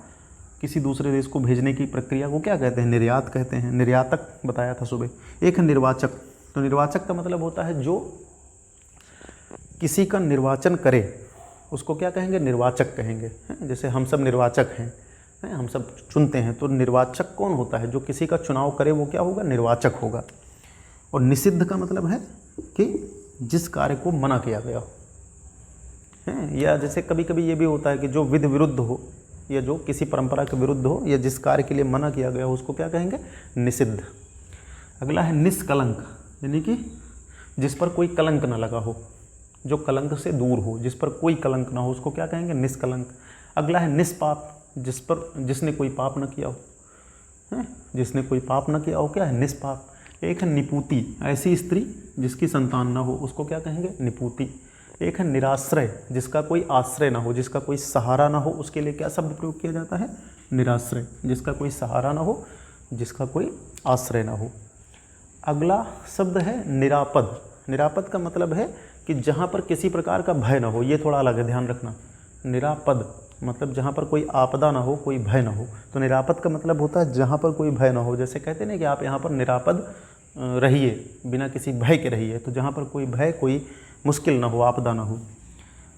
किसी दूसरे देश को भेजने की प्रक्रिया को क्या कहते हैं, निर्यात कहते हैं। निर्यातक बताया था सुबह। एक है निर्वाचक। तो निर्वाचक का मतलब होता है जो किसी का निर्वाचन करे उसको क्या कहेंगे, निर्वाचक कहेंगे। जैसे हम सब निर्वाचक हैं, हम सब चुनते हैं, तो निर्वाचक कौन होता है, जो किसी का चुनाव करे वो क्या होगा, निर्वाचक होगा। और निषिद्ध का मतलब है कि जिस कार्य को मना किया गया हो, या जैसे कभी कभी ये भी होता है कि जो विधि विरुद्ध हो या जो किसी परंपरा के विरुद्ध हो या जिस कार्य के लिए मना किया गया हो उसको क्या कहेंगे, निषिद्ध। अगला है निष्कलंक, यानी कि जिस पर कोई कलंक ना लगा हो, जो कलंक से दूर हो, जिस पर कोई कलंक ना हो उसको क्या कहेंगे, निष्कलंक। अगला है निष्पाप, जिसने कोई पाप न किया हो, जिसने कोई पाप न किया हो क्या है, निष्पाप। एक है निपूति, ऐसी स्त्री जिसकी संतान ना हो उसको क्या कहेंगे, निपूति। एक है निराश्रय, जिसका कोई आश्रय ना हो, जिसका कोई सहारा ना हो, उसके लिए क्या शब्द प्रयोग किया जाता है, निराश्रय। जिसका कोई सहारा ना हो, जिसका कोई आश्रय ना हो। अगला शब्द है निरापद। निरापद का मतलब है कि जहाँ पर किसी प्रकार का भय ना हो। ये थोड़ा अलग है, ध्यान रखना। निरापद मतलब जहाँ पर कोई आपदा ना हो, कोई भय ना हो। तो निरापद का मतलब होता है जहाँ पर कोई भय ना हो। जैसे कहते हैं कि आप यहाँ पर निरापद रहिए, बिना किसी भय के रहिए। तो जहाँ पर कोई भय, कोई मुश्किल ना हो, आपदा ना हो।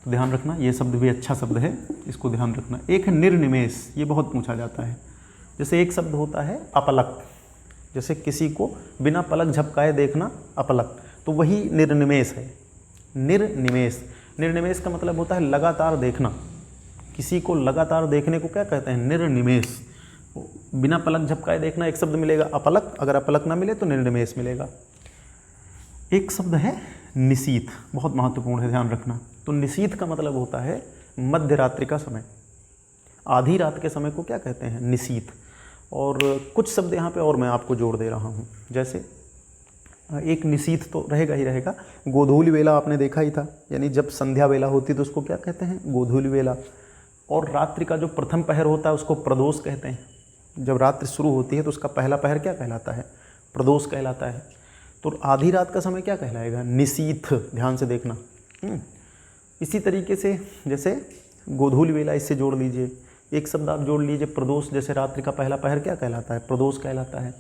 तो ध्यान रखना, ये शब्द भी अच्छा शब्द है, इसको ध्यान रखना। एक है निर्निमेष, ये बहुत पूछा जाता है। जैसे एक शब्द होता है अपलक, जैसे किसी को बिना पलक झपकाए देखना अपलक, तो वही निर्निमेष है। निर्निमेष, निर्निमेष का मतलब होता है लगातार देखना। किसी को लगातार देखने को क्या कहते हैं, निर्निमेष। बिना पलक झपकाए देखना एक शब्द मिलेगा अपलक, अगर अपलक ना मिले तो निर्निमेष मिलेगा। एक शब्द है निशीथ, बहुत महत्वपूर्ण है, ध्यान रखना। तो निशीथ का मतलब होता है मध्य रात्रि का समय, आधी रात के समय को क्या कहते हैं, निशीथ। और कुछ शब्द यहाँ पे और मैं आपको जोड़ दे रहा हूँ। जैसे एक निशीथ तो रहेगा ही रहेगा। गोधूली वेला आपने देखा ही था, यानी जब संध्या वेला होती तो उसको क्या कहते हैं, गोधूली वेला। और रात्रि का जो प्रथम पहर होता है उसको प्रदोष कहते हैं। जब रात्रि शुरू होती है तो उसका पहला पहर क्या कहलाता है, प्रदोष कहलाता है। तो आधी रात का समय क्या कहलाएगा, निशीथ। ध्यान से देखना। इसी तरीके से जैसे गोधूली वेला, इससे जोड़ लीजिए। एक शब्द आप जोड़ लीजिए प्रदोष। जैसे रात्रि का पहला पहर क्या कहलाता है, प्रदोष कहलाता है।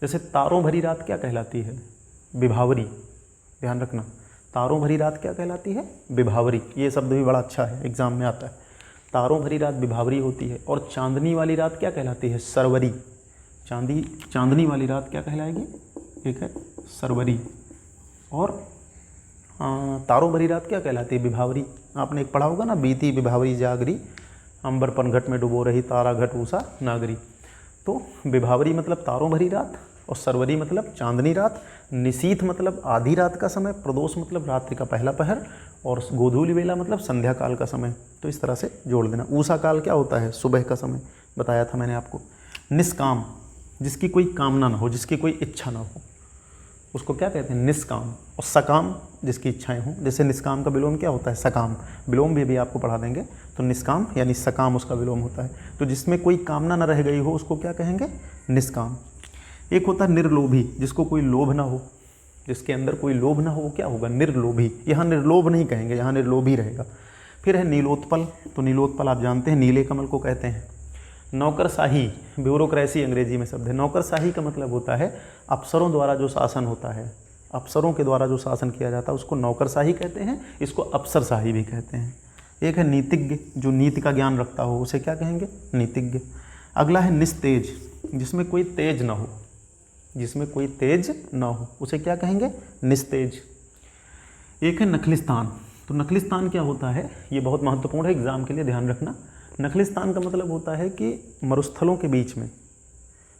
जैसे तारों भरी रात क्या कहलाती है, विभावरी। ध्यान रखना, तारों भरी रात क्या कहलाती है, विभावरी। ये शब्द भी बड़ा अच्छा है, एग्जाम में आता है। तारों भरी रात विभावरी होती है। और चांदनी वाली रात क्या कहलाती है, सरवरी। चांदनी वाली रात क्या कहलाएगी, एक है सरवरी। और तारों भरी रात क्या कहलाती है, विभावरी। आपने एक पढ़ा होगा ना, बीती विभावरी जागरी, अंबर पनघट में डुबो रही तारा घट उषा नागरी। तो विभावरी मतलब तारों भरी रात, और सरवरी मतलब चांदनी रात, निशीथ मतलब आधी रात का समय, प्रदोष मतलब रात्रि का पहला पहर, और गोधूली वेला मतलब संध्या काल का समय। तो इस तरह से जोड़ देना। उषा काल क्या होता है, सुबह का समय, बताया था मैंने आपको। निष्काम, जिसकी कोई कामना ना हो, जिसकी कोई इच्छा ना हो, उसको क्या कहते हैं, निष्काम। और सकाम, जिसकी इच्छाएं हों। जैसे निष्काम का विलोम क्या होता है, सकाम। विलोम भी आपको पढ़ा देंगे। तो निष्काम यानी सकाम उसका विलोम होता है। तो जिसमें कोई कामना न रह गई हो उसको क्या कहेंगे, निष्काम। एक होता है निर्लोभी, जिसको कोई लोभ ना हो, जिसके अंदर कोई लोभ ना हो, वो क्या होगा, निर्लोभी। यहाँ निर्लोभ नहीं कहेंगे, यहाँ निर्लोभी रहेगा। फिर है नीलोत्पल। तो नीलोत्पल आप जानते हैं नीले कमल को कहते हैं। नौकरशाही, ब्यूरोक्रेसी अंग्रेजी में शब्द है। नौकरशाही का मतलब होता है अफसरों द्वारा जो शासन होता है, अफसरों के द्वारा जो शासन किया जाता है उसको नौकरशाही कहते हैं। इसको अफसरशाही भी कहते हैं। एक है नीतिज्ञ, जो नीति का ज्ञान रखता हो उसे क्या कहेंगे, नीतिज्ञ। अगला है निस्तेज, जिसमें कोई तेज ना हो, जिसमें कोई तेज ना हो उसे क्या कहेंगे, निस्तेज। एक है नखलिस्तान। तो नखलिस्तान क्या होता है, ये बहुत महत्वपूर्ण है, एग्जाम के लिए ध्यान रखना। नखलिस्तान का मतलब होता है कि मरुस्थलों के बीच में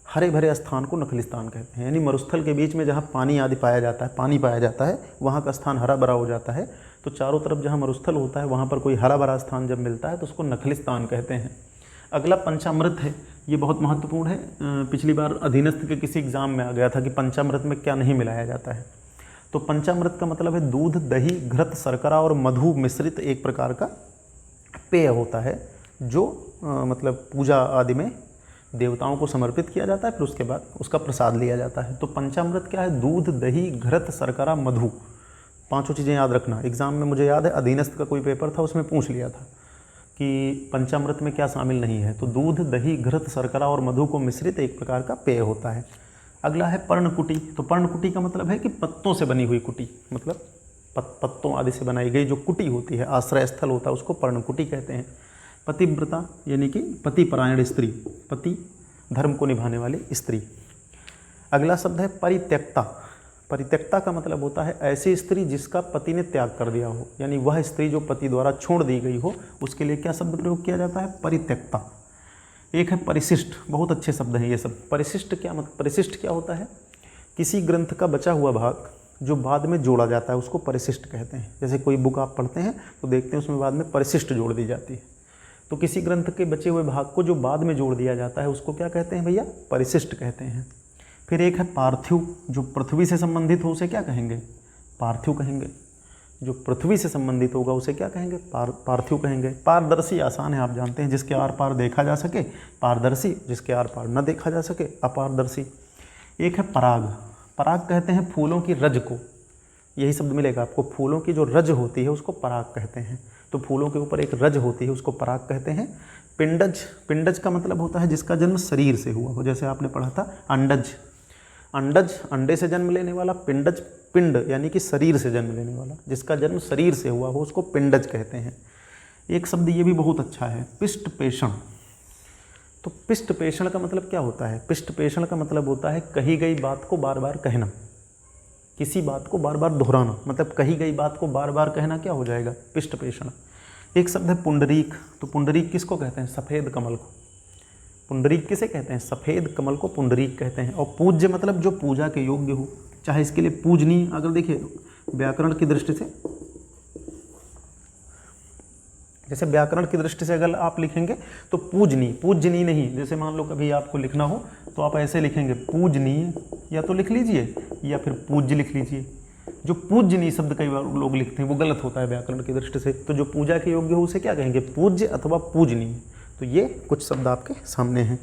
हरे भरे स्थान को नखलिस्तान कहते हैं। यानी मरुस्थल के बीच में जहाँ पानी आदि पाया जाता है, पानी पाया जाता है, वहाँ का स्थान हरा भरा हो जाता है। तो चारों तरफ जहाँ मरुस्थल होता है वहाँ पर कोई हरा भरा स्थान जब मिलता है तो उसको नखलिस्तान कहते हैं। अगला पंचामृत है। ये बहुत महत्वपूर्ण है। पिछली बार अधीनस्थ के किसी एग्जाम में आ गया था कि पंचामृत में क्या नहीं मिलाया जाता है। तो पंचामृत का मतलब है दूध, दही, घृत, शर्करा और मधु मिश्रित एक प्रकार का पेय होता है जो मतलब पूजा आदि में देवताओं को समर्पित किया जाता है, फिर उसके बाद उसका प्रसाद लिया जाता है। तो पंचामृत क्या है? दूध, दही, घृत, शर्करा, मधु, पांचों चीज़ें याद रखना। एग्जाम में मुझे याद है अधीनस्थ का कोई पेपर था, उसमें पूछ लिया था कि पंचामृत में क्या शामिल नहीं है। तो दूध, दही, घृत, शर्करा और मधु को मिश्रित एक प्रकार का पेय होता है। अगला है पर्णकुटी। तो पर्णकुटी का मतलब है कि पत्तों से बनी हुई कुटी, मतलब पत्तों आदि से बनाई गई जो कुटी होती है, आश्रय स्थल होता है, उसको पर्णकुटी कहते हैं। पतिव्रता यानी कि पतिपरायण स्त्री, पति धर्म को निभाने वाली स्त्री। अगला शब्द है परित्यक्ता। परित्यक्ता का मतलब होता है ऐसी स्त्री जिसका पति ने त्याग कर दिया हो, यानी वह स्त्री जो पति द्वारा छोड़ दी गई हो, उसके लिए क्या शब्द प्रयोग किया जाता है? परित्यक्ता। एक है परिशिष्ट। बहुत अच्छे शब्द हैं ये सब। परिशिष्ट क्या होता है? किसी ग्रंथ का बचा हुआ भाग जो बाद में जोड़ा जाता है उसको परिशिष्ट कहते हैं। जैसे कोई बुक आप पढ़ते हैं तो देखते हैं उसमें बाद में परिशिष्ट जोड़ दी जाती है। तो किसी ग्रंथ के बचे हुए भाग को जो बाद में जोड़ दिया जाता है उसको क्या कहते हैं भैया? परिशिष्ट कहते हैं। फिर एक है पार्थिव। जो पृथ्वी से संबंधित हो उसे क्या कहेंगे? पार्थिव कहेंगे। जो पृथ्वी से संबंधित होगा उसे क्या कहेंगे? पार्थिव कहेंगे। पारदर्शी आसान है, आप जानते हैं, जिसके आर पार देखा जा सके पारदर्शी, जिसके आर पार न देखा जा सके अपारदर्शी। एक है पराग। पराग कहते हैं फूलों की रज को, यही शब्द मिलेगा आपको। फूलों की जो रज होती है उसको पराग कहते हैं। तो फूलों के ऊपर एक रज होती है उसको पराग कहते हैं। पिंडज। पिंडज का मतलब होता है जिसका जन्म शरीर से हुआ हो। जैसे आपने पढ़ा था अंडज। अंडज अंडे से जन्म लेने वाला, पिंडज पिंड यानी कि शरीर से जन्म लेने वाला, जिसका जन्म शरीर से हुआ हो उसको पिंडज कहते हैं। एक शब्द ये भी बहुत अच्छा है, पिष्ट पेषण। तो पिष्ट पेषण का मतलब क्या होता है? पिष्ट पेषण का मतलब होता है कही गई बात को बार बार कहना, किसी बात को बार बार दोहराना, मतलब कही गई बात को बार बार कहना क्या हो जाएगा? पिष्ट पेषण। एक शब्द है पुंडरीक। तो पुंडरीक किसको कहते हैं? सफ़ेद कमल को। पुंडरीक किसे कहते हैं? सफ़ेद कमल को पुंडरीक कहते हैं। और पूज्य मतलब जो पूजा के योग्य हो, चाहे इसके लिए पूजनीय, अगर देखिए व्याकरण की दृष्टि से, जैसे व्याकरण की दृष्टि से अगर आप लिखेंगे तो पूजनीय, पूजनीय नहीं। जैसे मान लो कभी आपको लिखना हो तो आप ऐसे लिखेंगे पूजनीय, या तो लिख लीजिए या फिर पूज्य लिख लीजिए। जो पूजनीय शब्द कई बार लोग लिखते हैं वो गलत होता है व्याकरण की दृष्टि से। तो जो पूजा के योग्य हो उसे क्या कहेंगे? पूज्य अथवा पूजनीय। तो ये कुछ शब्द आपके सामने हैं।